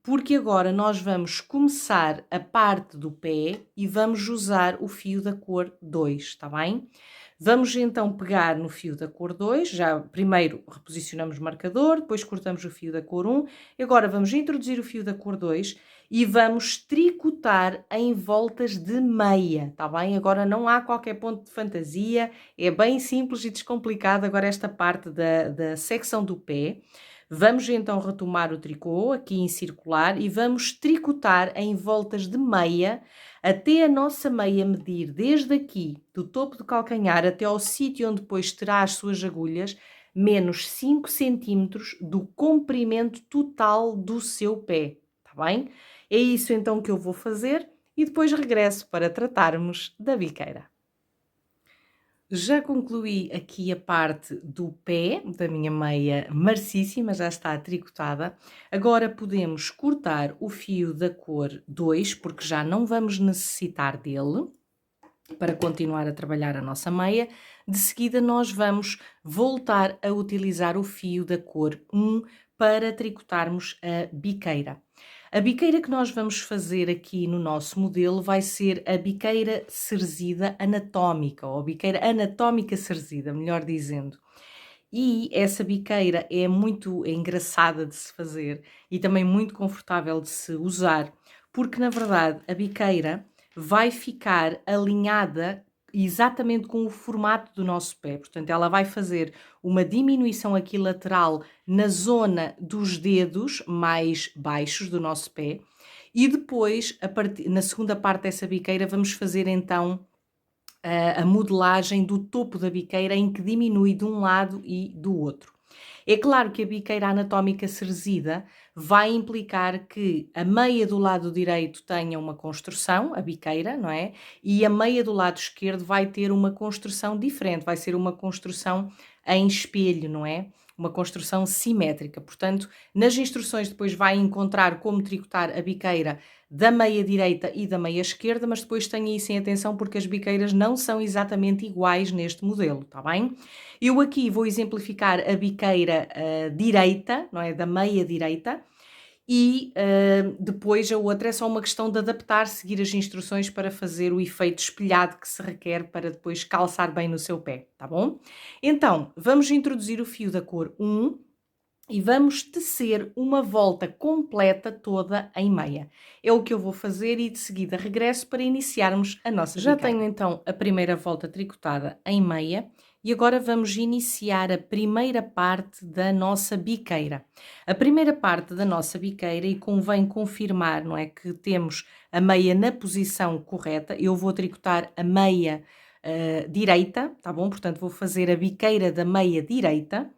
Porque agora nós vamos começar a parte do pé e vamos usar o fio da cor 2, está bem? Vamos então pegar no fio da cor 2, já primeiro reposicionamos o marcador, depois cortamos o fio da cor 1, e agora vamos introduzir o fio da cor 2 e vamos tricotar em voltas de meia, está bem? Agora não há qualquer ponto de fantasia, é bem simples e descomplicado agora esta parte da secção do pé. Vamos então retomar o tricô aqui em circular e vamos tricotar em voltas de meia até a nossa meia medir desde aqui, do topo do calcanhar até ao sítio onde depois terá as suas agulhas, menos 5 centímetros do comprimento total do seu pé, está bem? É isso então que eu vou fazer e depois regresso para tratarmos da biqueira. Já concluí aqui a parte do pé da minha meia marcíssima, já está tricotada. Agora podemos cortar o fio da cor 2, porque já não vamos necessitar dele para continuar a trabalhar a nossa meia. De seguida nós vamos voltar a utilizar o fio da cor 1 para tricotarmos a biqueira. A biqueira que nós vamos fazer aqui no nosso modelo vai ser a biqueira cerzida anatómica, ou biqueira anatómica cerzida, melhor dizendo. E essa biqueira é muito engraçada de se fazer e também muito confortável de se usar, porque na verdade a biqueira vai ficar alinhada exatamente com o formato do nosso pé. Portanto, ela vai fazer uma diminuição aqui lateral na zona dos dedos mais baixos do nosso pé e depois, na segunda parte dessa biqueira, vamos fazer então a modelagem do topo da biqueira em que diminui de um lado e do outro. É claro que a biqueira anatómica cerzida vai implicar que a meia do lado direito tenha uma construção, a biqueira, não é? E a meia do lado esquerdo vai ter uma construção diferente, vai ser uma construção em espelho, não é? Uma construção simétrica. Portanto, nas instruções depois vai encontrar como tricotar a biqueira da meia direita e da meia esquerda, mas depois tenha isso em atenção porque as biqueiras não são exatamente iguais neste modelo, está bem? Eu aqui vou exemplificar a biqueira direita, não é? Da meia direita, e depois a outra é só uma questão de adaptar, seguir as instruções para fazer o efeito espelhado que se requer para depois calçar bem no seu pé, tá bom? Então, vamos introduzir o fio da cor 1 e vamos tecer uma volta completa toda em meia. É o que eu vou fazer e de seguida regresso para iniciarmos a nossa biqueira. Já tenho então a primeira volta tricotada em meia e agora vamos iniciar a primeira parte da nossa biqueira. A primeira parte da nossa biqueira, e convém confirmar, não é, que temos a meia na posição correta. Eu vou tricotar a meia direita, tá bom? Portanto, vou fazer a biqueira da meia direita.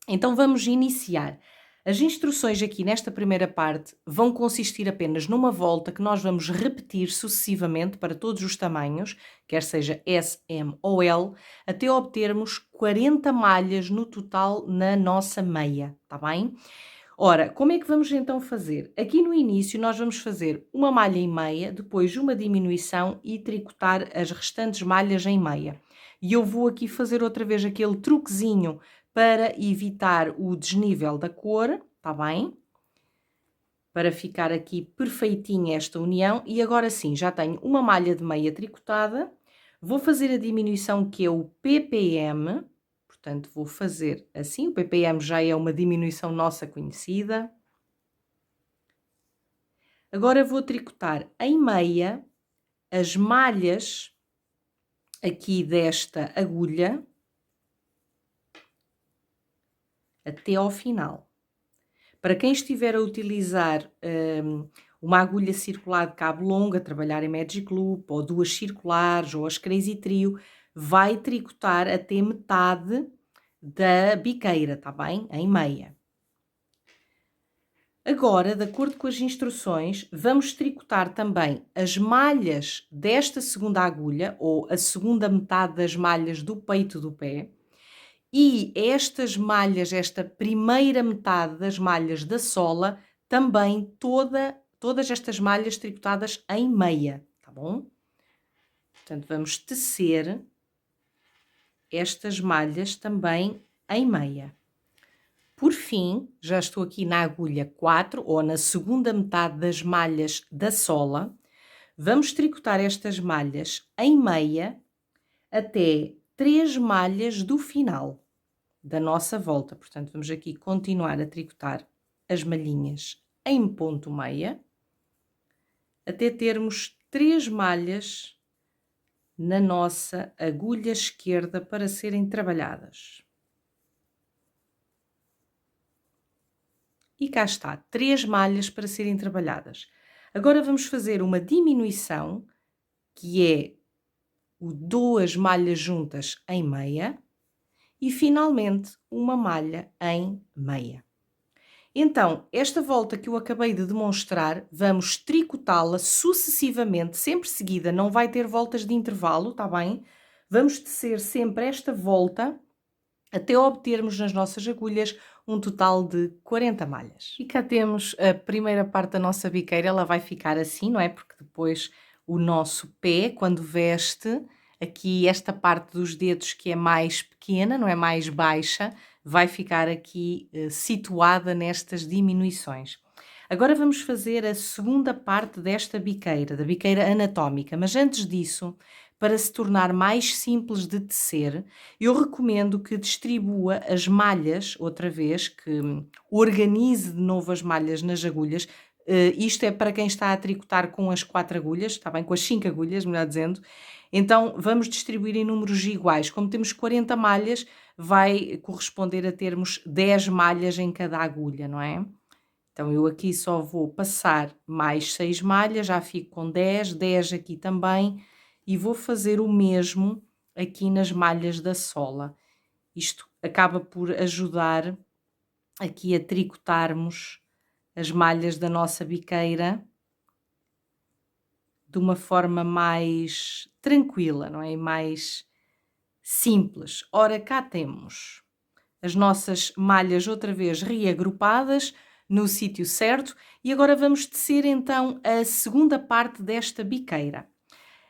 Então vamos iniciar. As instruções aqui nesta primeira parte vão consistir apenas numa volta que nós vamos repetir sucessivamente para todos os tamanhos, quer seja S, M ou L, até obtermos 40 malhas no total na nossa meia, tá bem? Ora, como é que vamos então fazer? Aqui no início nós vamos fazer uma malha em meia, depois uma diminuição e tricotar as restantes malhas em meia. E eu vou aqui fazer outra vez aquele truquezinho para evitar o desnível da cor, tá bem? Para ficar aqui perfeitinha esta união. E agora sim, já tenho uma malha de meia tricotada. Vou fazer a diminuição que é o ppm. Portanto, vou fazer assim. O ppm já é uma diminuição nossa conhecida. Agora vou tricotar em meia as malhas aqui desta agulha até ao final. Para quem estiver a utilizar uma agulha circular de cabo longo, a trabalhar em Magic Loop, ou duas circulares, ou as Crazy Trio, vai tricotar até metade da biqueira, tá bem? Em meia. Agora, de acordo com as instruções, vamos tricotar também as malhas desta segunda agulha, ou a segunda metade das malhas do peito do pé, e estas malhas, esta primeira metade das malhas da sola, também todas estas malhas tricotadas em meia, tá bom? Portanto, vamos tecer estas malhas também em meia. Por fim, já estou aqui na agulha 4, ou na segunda metade das malhas da sola. Vamos tricotar estas malhas em meia até 3 malhas do final da nossa volta. Portanto, vamos aqui continuar a tricotar as malhinhas em ponto meia, até termos 3 malhas na nossa agulha esquerda para serem trabalhadas. E cá está, 3 malhas para serem trabalhadas. Agora vamos fazer uma diminuição, que é o 2 malhas juntas em meia, e finalmente uma malha em meia. Então, esta volta que eu acabei de demonstrar, vamos tricotá-la sucessivamente, sempre seguida, não vai ter voltas de intervalo, tá bem? Vamos tecer sempre esta volta até obtermos nas nossas agulhas um total de 40 malhas. E cá temos a primeira parte da nossa biqueira, ela vai ficar assim, não é? Porque depois o nosso pé, quando veste, aqui esta parte dos dedos que é mais pequena, não é, mais baixa, vai ficar aqui situada nestas diminuições. Agora vamos fazer a segunda parte desta biqueira, da biqueira anatómica, mas antes disso, para se tornar mais simples de tecer, eu recomendo que distribua as malhas, outra vez, que organize de novo as malhas nas agulhas. Isto é para quem está a tricotar com as 4 agulhas, está bem? Com as 5 agulhas, melhor dizendo. Então, vamos distribuir em números iguais. Como temos 40 malhas, vai corresponder a termos 10 malhas em cada agulha, não é? Então, eu aqui só vou passar mais 6 malhas, já fico com 10, 10 aqui também, e vou fazer o mesmo aqui nas malhas da sola. Isto acaba por ajudar aqui a tricotarmos as malhas da nossa biqueira de uma forma mais tranquila, não é? E mais simples. Ora, cá temos as nossas malhas outra vez reagrupadas no sítio certo e agora vamos tecer então a segunda parte desta biqueira.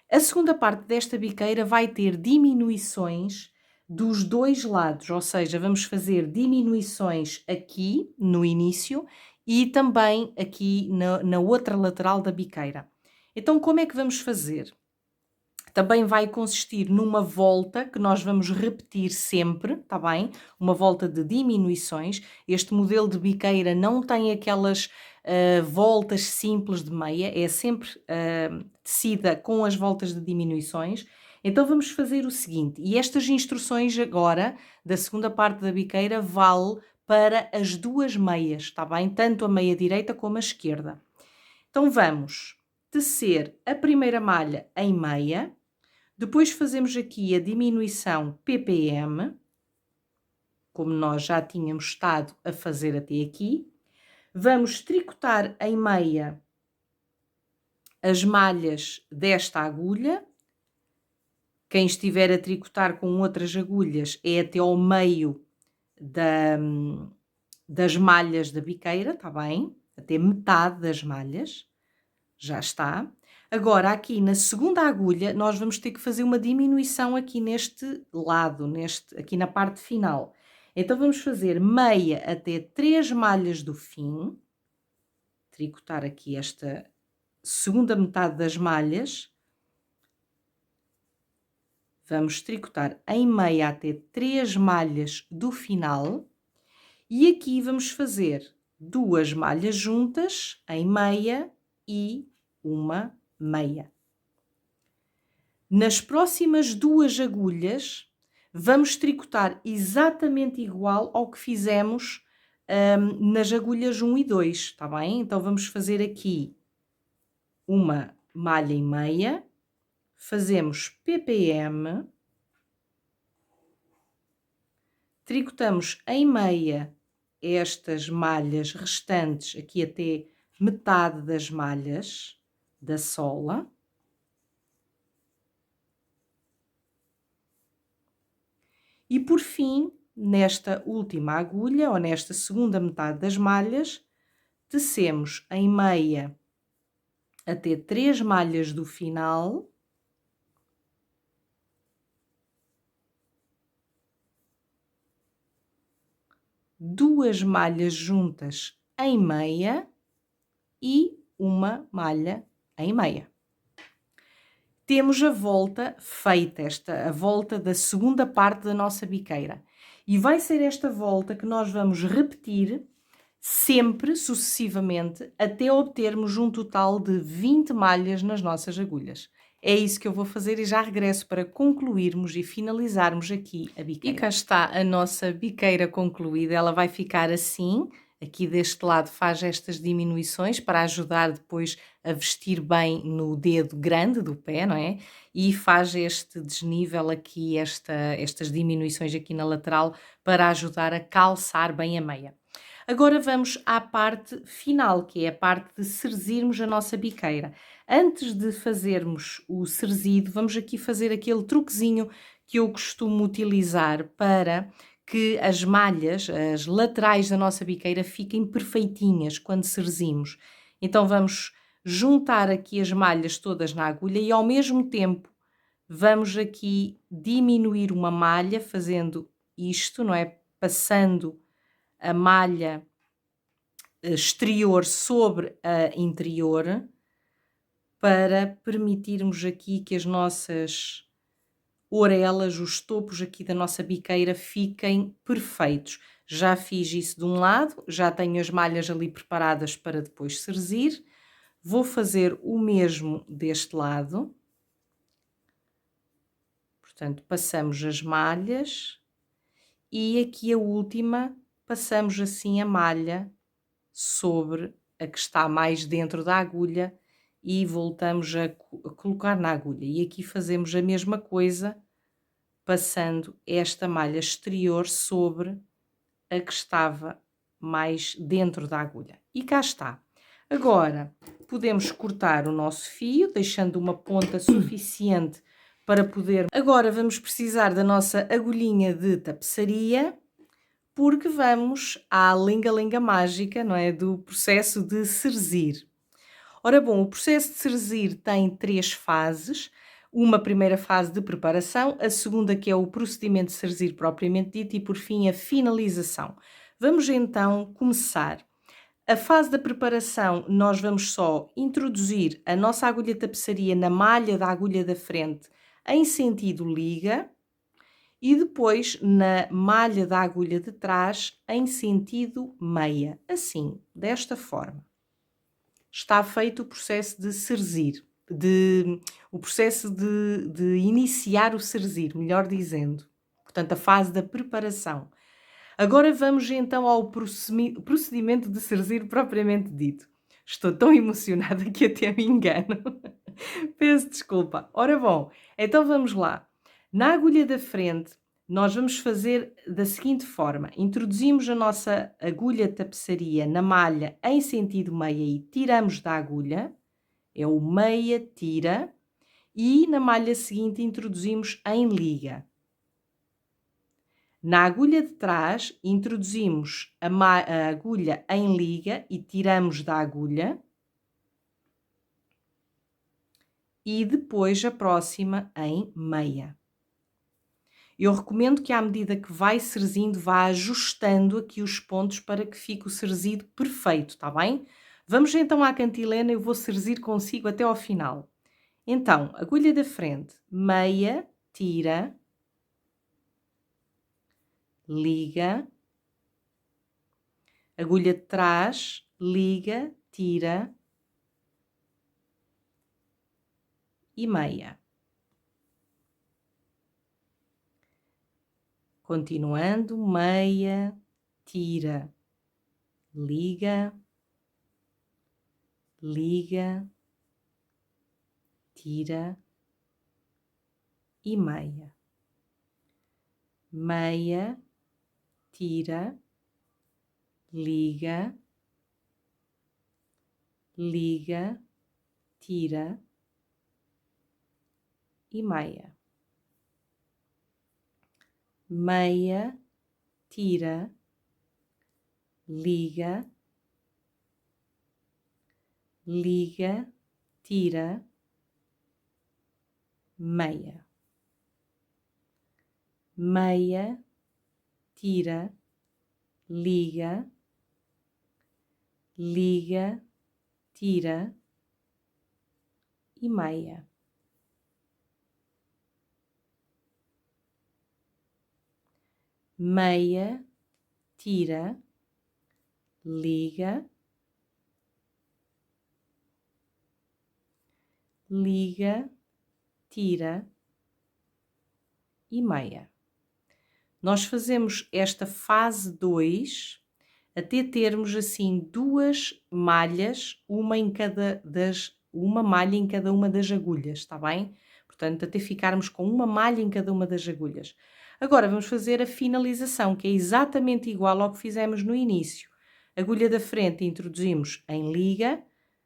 A segunda parte desta biqueira vai ter diminuições dos dois lados, ou seja, vamos fazer diminuições aqui no início e também aqui na outra lateral da biqueira. Então, como é que vamos fazer? Também vai consistir numa volta que nós vamos repetir sempre, tá bem? Uma volta de diminuições. Este modelo de biqueira não tem aquelas voltas simples de meia, é sempre tecida com as voltas de diminuições. Então vamos fazer o seguinte, e estas instruções agora, da segunda parte da biqueira, vale para as duas meias, tá bem? Tanto a meia direita como a esquerda. Então vamos tecer a primeira malha em meia, depois fazemos aqui a diminuição ppm, como nós já tínhamos estado a fazer até aqui. Vamos tricotar em meia as malhas desta agulha. Quem estiver a tricotar com outras agulhas é até ao meio das malhas da biqueira, está bem? Até metade das malhas, já está. Agora, aqui na segunda agulha, nós vamos ter que fazer uma diminuição aqui neste lado, aqui na parte final. Então, vamos fazer meia até 3 malhas do fim, tricotar aqui esta segunda metade das malhas. Vamos tricotar em meia até 3 malhas do final. E aqui vamos fazer 2 malhas juntas em meia e uma meia. Nas próximas 2 agulhas, vamos tricotar exatamente igual ao que fizemos nas agulhas 1 e 2, está bem? Então, vamos fazer aqui uma malha e meia, fazemos ppm, tricotamos em meia estas malhas restantes, aqui até metade das malhas da sola. E por fim, nesta última agulha, ou nesta segunda metade das malhas, tecemos em meia até 3 malhas do final. Duas malhas juntas em meia e uma malha em meia. Temos a volta feita, a volta da segunda parte da nossa biqueira. E vai ser esta volta que nós vamos repetir sempre, sucessivamente, até obtermos um total de 20 malhas nas nossas agulhas. É isso que eu vou fazer e já regresso para concluirmos e finalizarmos aqui a biqueira. E cá está a nossa biqueira concluída. Ela vai ficar assim. Aqui deste lado faz estas diminuições para ajudar depois a vestir bem no dedo grande do pé, não é? E faz este desnível aqui, estas diminuições aqui na lateral para ajudar a calçar bem a meia. Agora vamos à parte final, que é a parte de cerzirmos a nossa biqueira. Antes de fazermos o cerzido, vamos aqui fazer aquele truquezinho que eu costumo utilizar para que as malhas, as laterais da nossa biqueira fiquem perfeitinhas quando cerzimos. Então vamos juntar aqui as malhas todas na agulha e ao mesmo tempo vamos aqui diminuir uma malha fazendo isto, não é? Passando a malha exterior sobre a interior para permitirmos aqui que as nossas orelas, os topos aqui da nossa biqueira fiquem perfeitos. Já fiz isso de um lado, já tenho as malhas ali preparadas para depois cerzir. Vou fazer o mesmo deste lado. Portanto, passamos as malhas e aqui a última passamos assim a malha sobre a que está mais dentro da agulha e voltamos a colocar na agulha. E aqui fazemos a mesma coisa, passando esta malha exterior sobre a que estava mais dentro da agulha. E cá está. Agora, podemos cortar o nosso fio, deixando uma ponta suficiente para poder... Agora vamos precisar da nossa agulhinha de tapeçaria, porque vamos à lenga-lenga mágica, não é? Do processo de cerzir. Ora bom, o processo de cerzir tem 3 fases. Uma primeira fase de preparação, a segunda que é o procedimento de cerzir propriamente dito e por fim a finalização. Vamos então começar. A fase da preparação, nós vamos só introduzir a nossa agulha de tapeçaria na malha da agulha da frente em sentido liga e depois na malha da agulha de trás em sentido meia, assim, desta forma. Está feito o processo de cerzir, o processo de iniciar o cerzir, melhor dizendo. Portanto, a fase da preparação. Agora vamos então ao procedimento de cerzir propriamente dito. Estou tão emocionada que até me engano. Peço desculpa. Ora bom, então vamos lá. Na agulha da frente, nós vamos fazer da seguinte forma: introduzimos a nossa agulha de tapeçaria na malha em sentido meia e tiramos da agulha, é o meia tira, e na malha seguinte introduzimos em liga. Na agulha de trás introduzimos a agulha em liga e tiramos da agulha. E depois a próxima em meia. Eu recomendo que à medida que vai serzindo, vá ajustando aqui os pontos para que fique o serzido perfeito, tá bem? Vamos então à cantilena, eu vou serzir consigo até ao final. Então, agulha da frente, meia, tira, liga, agulha de trás, liga, tira e meia. Continuando, meia, tira, liga, liga, tira e meia. Meia, tira, liga, liga, tira e meia. Meia, tira, liga, liga, tira, meia. Meia, tira, liga, liga, tira e meia. Meia, tira, liga, liga, tira e meia. Nós fazemos esta fase 2 até termos assim 2 malhas, uma malha em cada uma das agulhas, está bem? Portanto, até ficarmos com uma malha em cada uma das agulhas. Agora vamos fazer a finalização, que é exatamente igual ao que fizemos no início. Agulha da frente introduzimos em liga,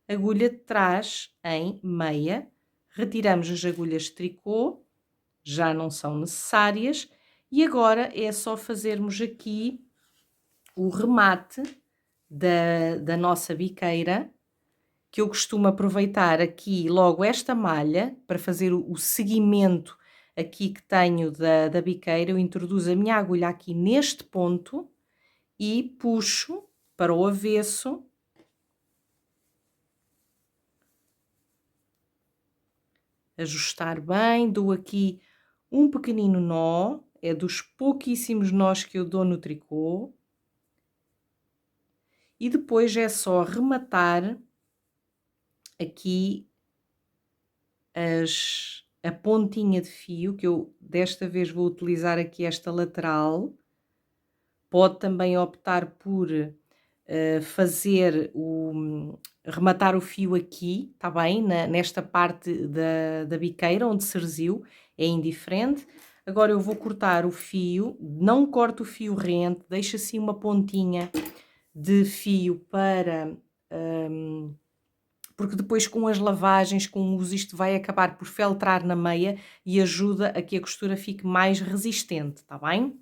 agulha de trás em meia, retiramos as agulhas de tricô, já não são necessárias, e agora é só fazermos aqui o remate da nossa biqueira, que eu costumo aproveitar aqui logo esta malha para fazer o seguimento aqui que tenho da biqueira. Eu introduzo a minha agulha aqui neste ponto e puxo para o avesso. Ajustar bem, dou aqui um pequenino nó, é dos pouquíssimos nós que eu dou no tricô. E depois é só rematar aqui a pontinha de fio, que eu desta vez vou utilizar aqui esta lateral. Pode também optar por rematar o fio aqui, tá bem? Nesta parte da biqueira onde serziu, é indiferente. Agora eu vou cortar o fio, não corto o fio rente, deixo assim uma pontinha de fio para... porque depois com as lavagens, com o uso, isto vai acabar por feltrar na meia e ajuda a que a costura fique mais resistente, tá bem?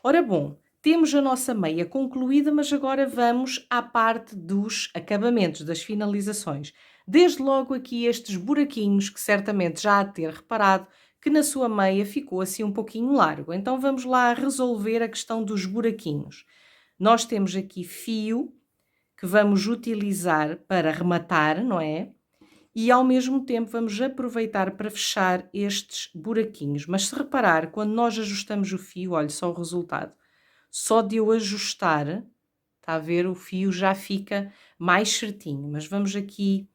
Ora bom, temos a nossa meia concluída, mas agora vamos à parte dos acabamentos, das finalizações. Desde logo aqui estes buraquinhos que certamente já há de ter reparado que na sua meia ficou assim um pouquinho largo. Então vamos lá resolver a questão dos buraquinhos. Nós temos aqui fio que vamos utilizar para rematar, não é? E ao mesmo tempo vamos aproveitar para fechar estes buraquinhos. Mas se reparar, quando nós ajustamos o fio, olha só o resultado. Só de eu ajustar, está a ver, o fio já fica mais certinho. Mas vamos aqui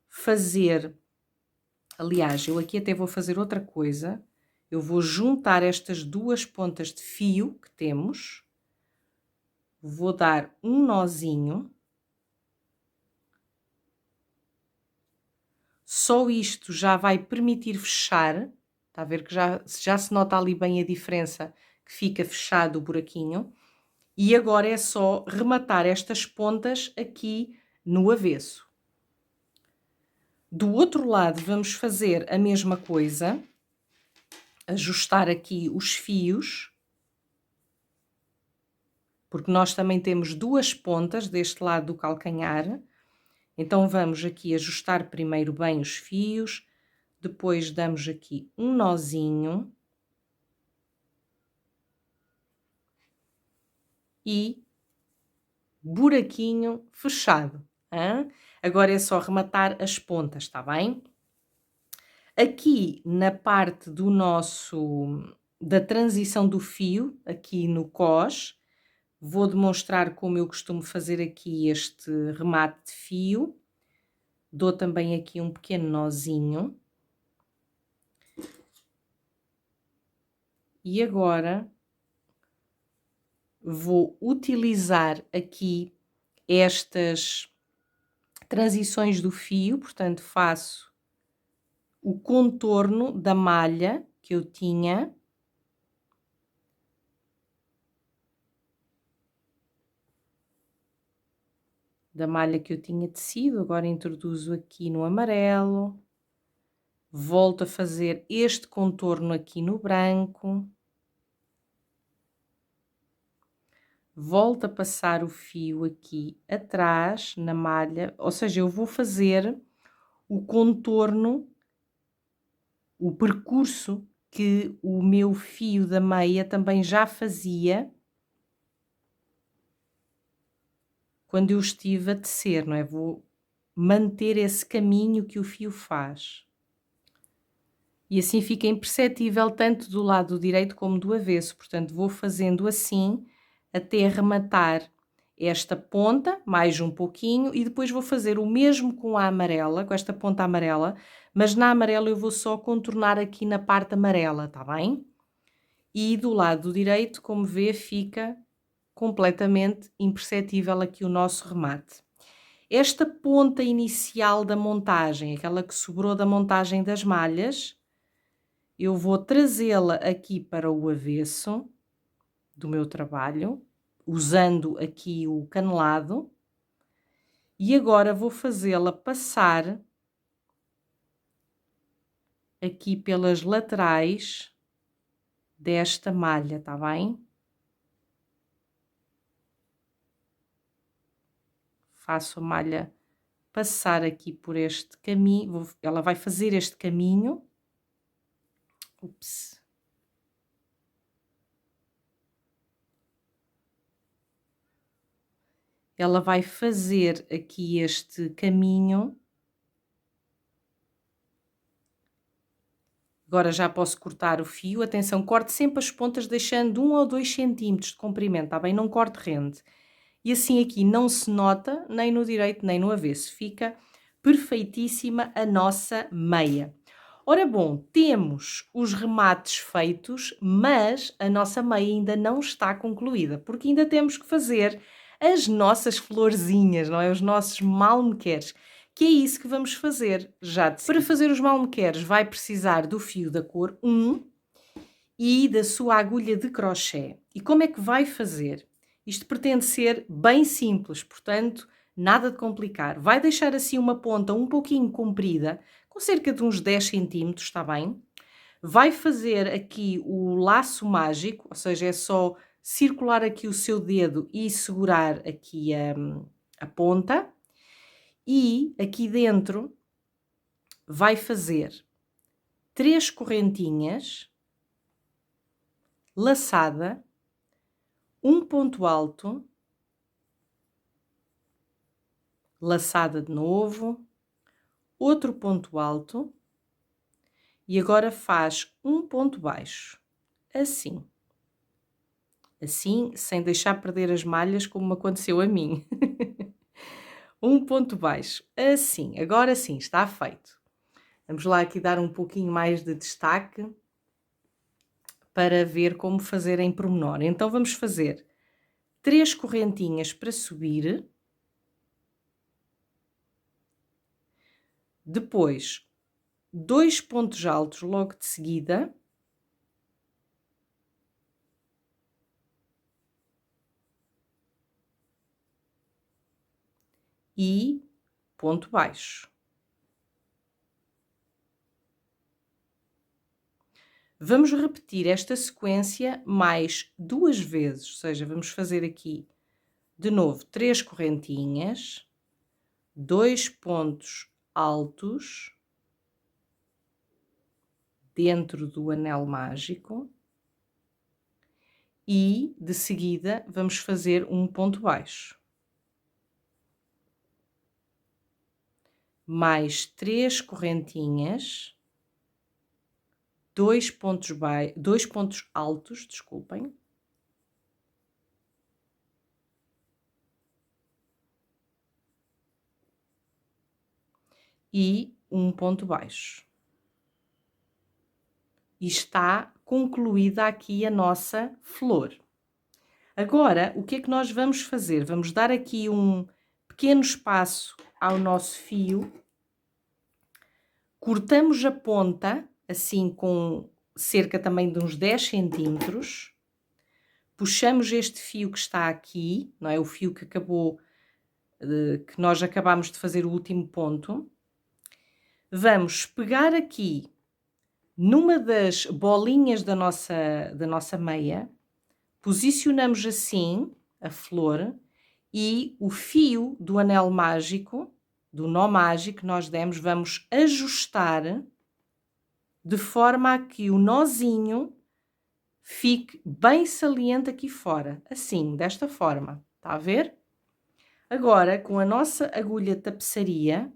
fazer, aliás, eu aqui até vou fazer outra coisa. Eu vou juntar estas duas pontas de fio que temos. Vou dar um nozinho. Só isto já vai permitir fechar Está a ver que já se nota ali bem a diferença, que fica fechado o buraquinho. E agora é só rematar estas pontas aqui no avesso. Do outro lado vamos fazer a mesma coisa, ajustar aqui os fios, porque nós também temos duas pontas deste lado do calcanhar. Então vamos aqui ajustar primeiro bem os fios, depois damos aqui um nozinho e buraquinho fechado. Hã? Agora é só rematar as pontas, está bem? Aqui na parte da transição do fio, aqui no cós, vou demonstrar como eu costumo fazer aqui este remate de fio. Dou também aqui um pequeno nozinho. E agora vou utilizar aqui estas transições do fio, portanto faço o contorno da malha que eu tinha. Da malha que eu tinha tecido, agora introduzo aqui no amarelo. Volto a fazer este contorno aqui no branco. Volto a passar o fio aqui atrás na malha, ou seja, eu vou fazer o contorno, o percurso que o meu fio da meia também já fazia quando eu estive a tecer, não é? Vou manter esse caminho que o fio faz. E assim fica imperceptível tanto do lado direito como do avesso, portanto vou fazendo assim até arrematar esta ponta, mais um pouquinho, e depois vou fazer o mesmo com a amarela, com esta ponta amarela, mas na amarela eu vou só contornar aqui na parte amarela, tá bem? E do lado direito, como vê, fica completamente imperceptível aqui o nosso remate. Esta ponta inicial da montagem, aquela que sobrou da montagem das malhas, eu vou trazê-la aqui para o avesso do meu trabalho, usando aqui o canelado, e agora vou fazê-la passar aqui pelas laterais desta malha, tá bem? Faço a malha passar aqui por este caminho, ela vai fazer este caminho. Ups. Ela vai fazer aqui este caminho. Agora já posso cortar o fio. Atenção, corte sempre as pontas deixando 1 ou 2 centímetros de comprimento, tá bem? Não corte rente. E assim aqui não se nota nem no direito nem no avesso. Fica perfeitíssima a nossa meia. Ora bom, temos os remates feitos, mas a nossa meia ainda não está concluída, porque ainda temos que fazer as nossas florzinhas, não é? Os nossos malmequeres, que é isso que vamos fazer já de seguida. Para fazer os malmequeres vai precisar do fio da cor 1 e da sua agulha de crochê. E como é que vai fazer? Isto pretende ser bem simples, portanto, nada de complicar. Vai deixar assim uma ponta um pouquinho comprida, com cerca de uns 10 centímetros, está bem? Vai fazer aqui o laço mágico, ou seja, é só circular aqui o seu dedo e segurar aqui a ponta. E aqui dentro vai fazer 3 correntinhas, laçada, um ponto alto, laçada de novo, outro ponto alto e agora faz um ponto baixo, assim. Assim, sem deixar perder as malhas, como aconteceu a mim. Um ponto baixo, assim. Agora sim, está feito. Vamos lá aqui dar um pouquinho mais de destaque para ver como fazer em pormenor. Então vamos fazer 3 correntinhas para subir. Depois 2 pontos altos logo de seguida. E ponto baixo. Vamos repetir esta sequência mais 2 vezes, ou seja, vamos fazer aqui de novo 3 correntinhas, 2 pontos altos dentro do anel mágico e de seguida vamos fazer um ponto baixo. Mais 3 correntinhas, 2 pontos altos, desculpem. E um ponto baixo. E está concluída aqui a nossa flor. Agora, o que é que nós vamos fazer? Vamos dar aqui um pequeno espaço ao nosso fio. Cortamos a ponta, assim com cerca também de uns 10 centímetros. Puxamos este fio que está aqui, não é? O fio que acabou, que nós acabamos de fazer o último ponto. Vamos pegar aqui numa das bolinhas da nossa meia, posicionamos assim a flor e o fio do anel mágico, do nó mágico que nós demos, vamos ajustar de forma a que o nozinho fique bem saliente aqui fora, assim, desta forma, está a ver? Agora, com a nossa agulha tapeçaria,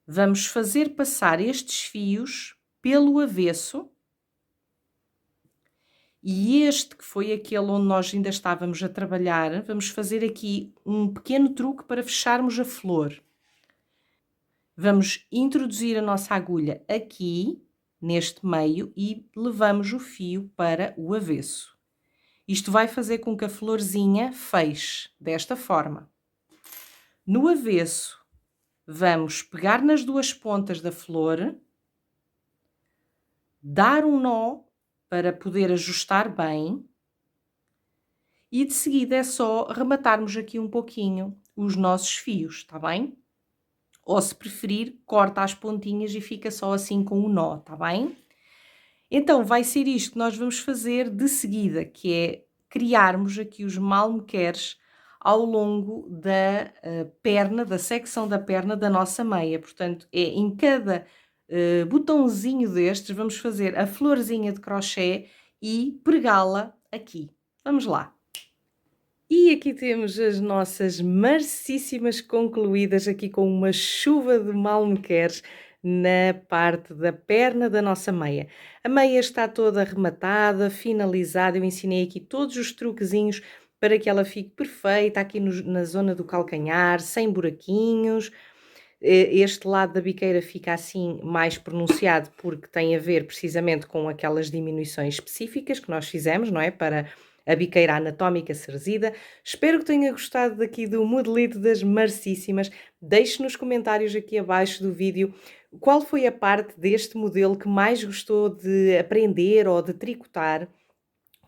vamos fazer passar estes fios pelo avesso. E este que foi aquele onde nós ainda estávamos a trabalhar, vamos fazer aqui um pequeno truque para fecharmos a flor. Vamos introduzir a nossa agulha aqui, neste meio, e levamos o fio para o avesso. Isto vai fazer com que a florzinha feche desta forma. No avesso, vamos pegar nas duas pontas da flor, dar um nó para poder ajustar bem e de seguida é só rematarmos aqui um pouquinho os nossos fios, está bem? Ou se preferir, corta as pontinhas e fica só assim com o nó, está bem? Então vai ser isto que nós vamos fazer de seguida, que é criarmos aqui os malmequeres ao longo da perna, da secção da perna da nossa meia. Portanto, é em cada botãozinho destes, vamos fazer a florzinha de crochê e pregá-la aqui. Vamos lá. E aqui temos as nossas marcíssimas concluídas aqui com uma chuva de malmequeres na parte da perna da nossa meia. A meia está toda rematada, finalizada. Eu ensinei aqui todos os truquezinhos para que ela fique perfeita aqui na zona do calcanhar, sem buraquinhos. Este lado da biqueira fica assim mais pronunciado porque tem a ver precisamente com aquelas diminuições específicas que nós fizemos, não é? Para a biqueira anatómica cerzida. Espero que tenha gostado daqui do modelito das marcíssimas. Deixe nos comentários aqui abaixo do vídeo qual foi a parte deste modelo que mais gostou de aprender ou de tricotar.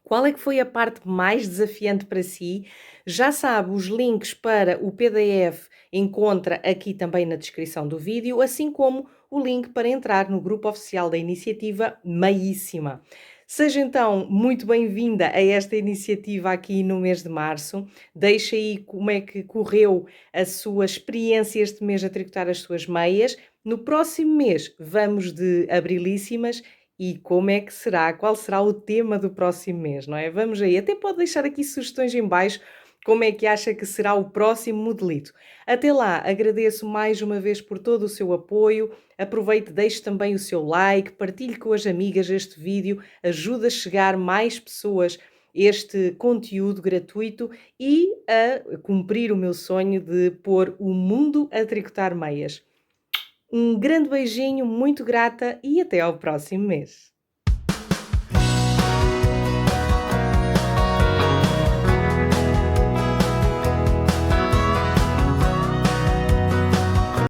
Qual é que foi a parte mais desafiante para si? Já sabe, os links para o PDF encontra aqui também na descrição do vídeo, assim como o link para entrar no grupo oficial da iniciativa Meíssima. Seja então muito bem-vinda a esta iniciativa aqui no mês de março. Deixe aí como é que correu a sua experiência este mês a tricotar as suas meias. No próximo mês vamos de Abrilíssimas. E como é que será? Qual será o tema do próximo mês, não é? Vamos aí. Até pode deixar aqui sugestões em baixo como é que acha que será o próximo modelito. Até lá, agradeço mais uma vez por todo o seu apoio. Aproveite, deixe também o seu like, partilhe com as amigas este vídeo, ajuda a chegar mais pessoas este conteúdo gratuito e a cumprir o meu sonho de pôr o mundo a tricotar meias. Um grande beijinho, muito grata e até ao próximo mês.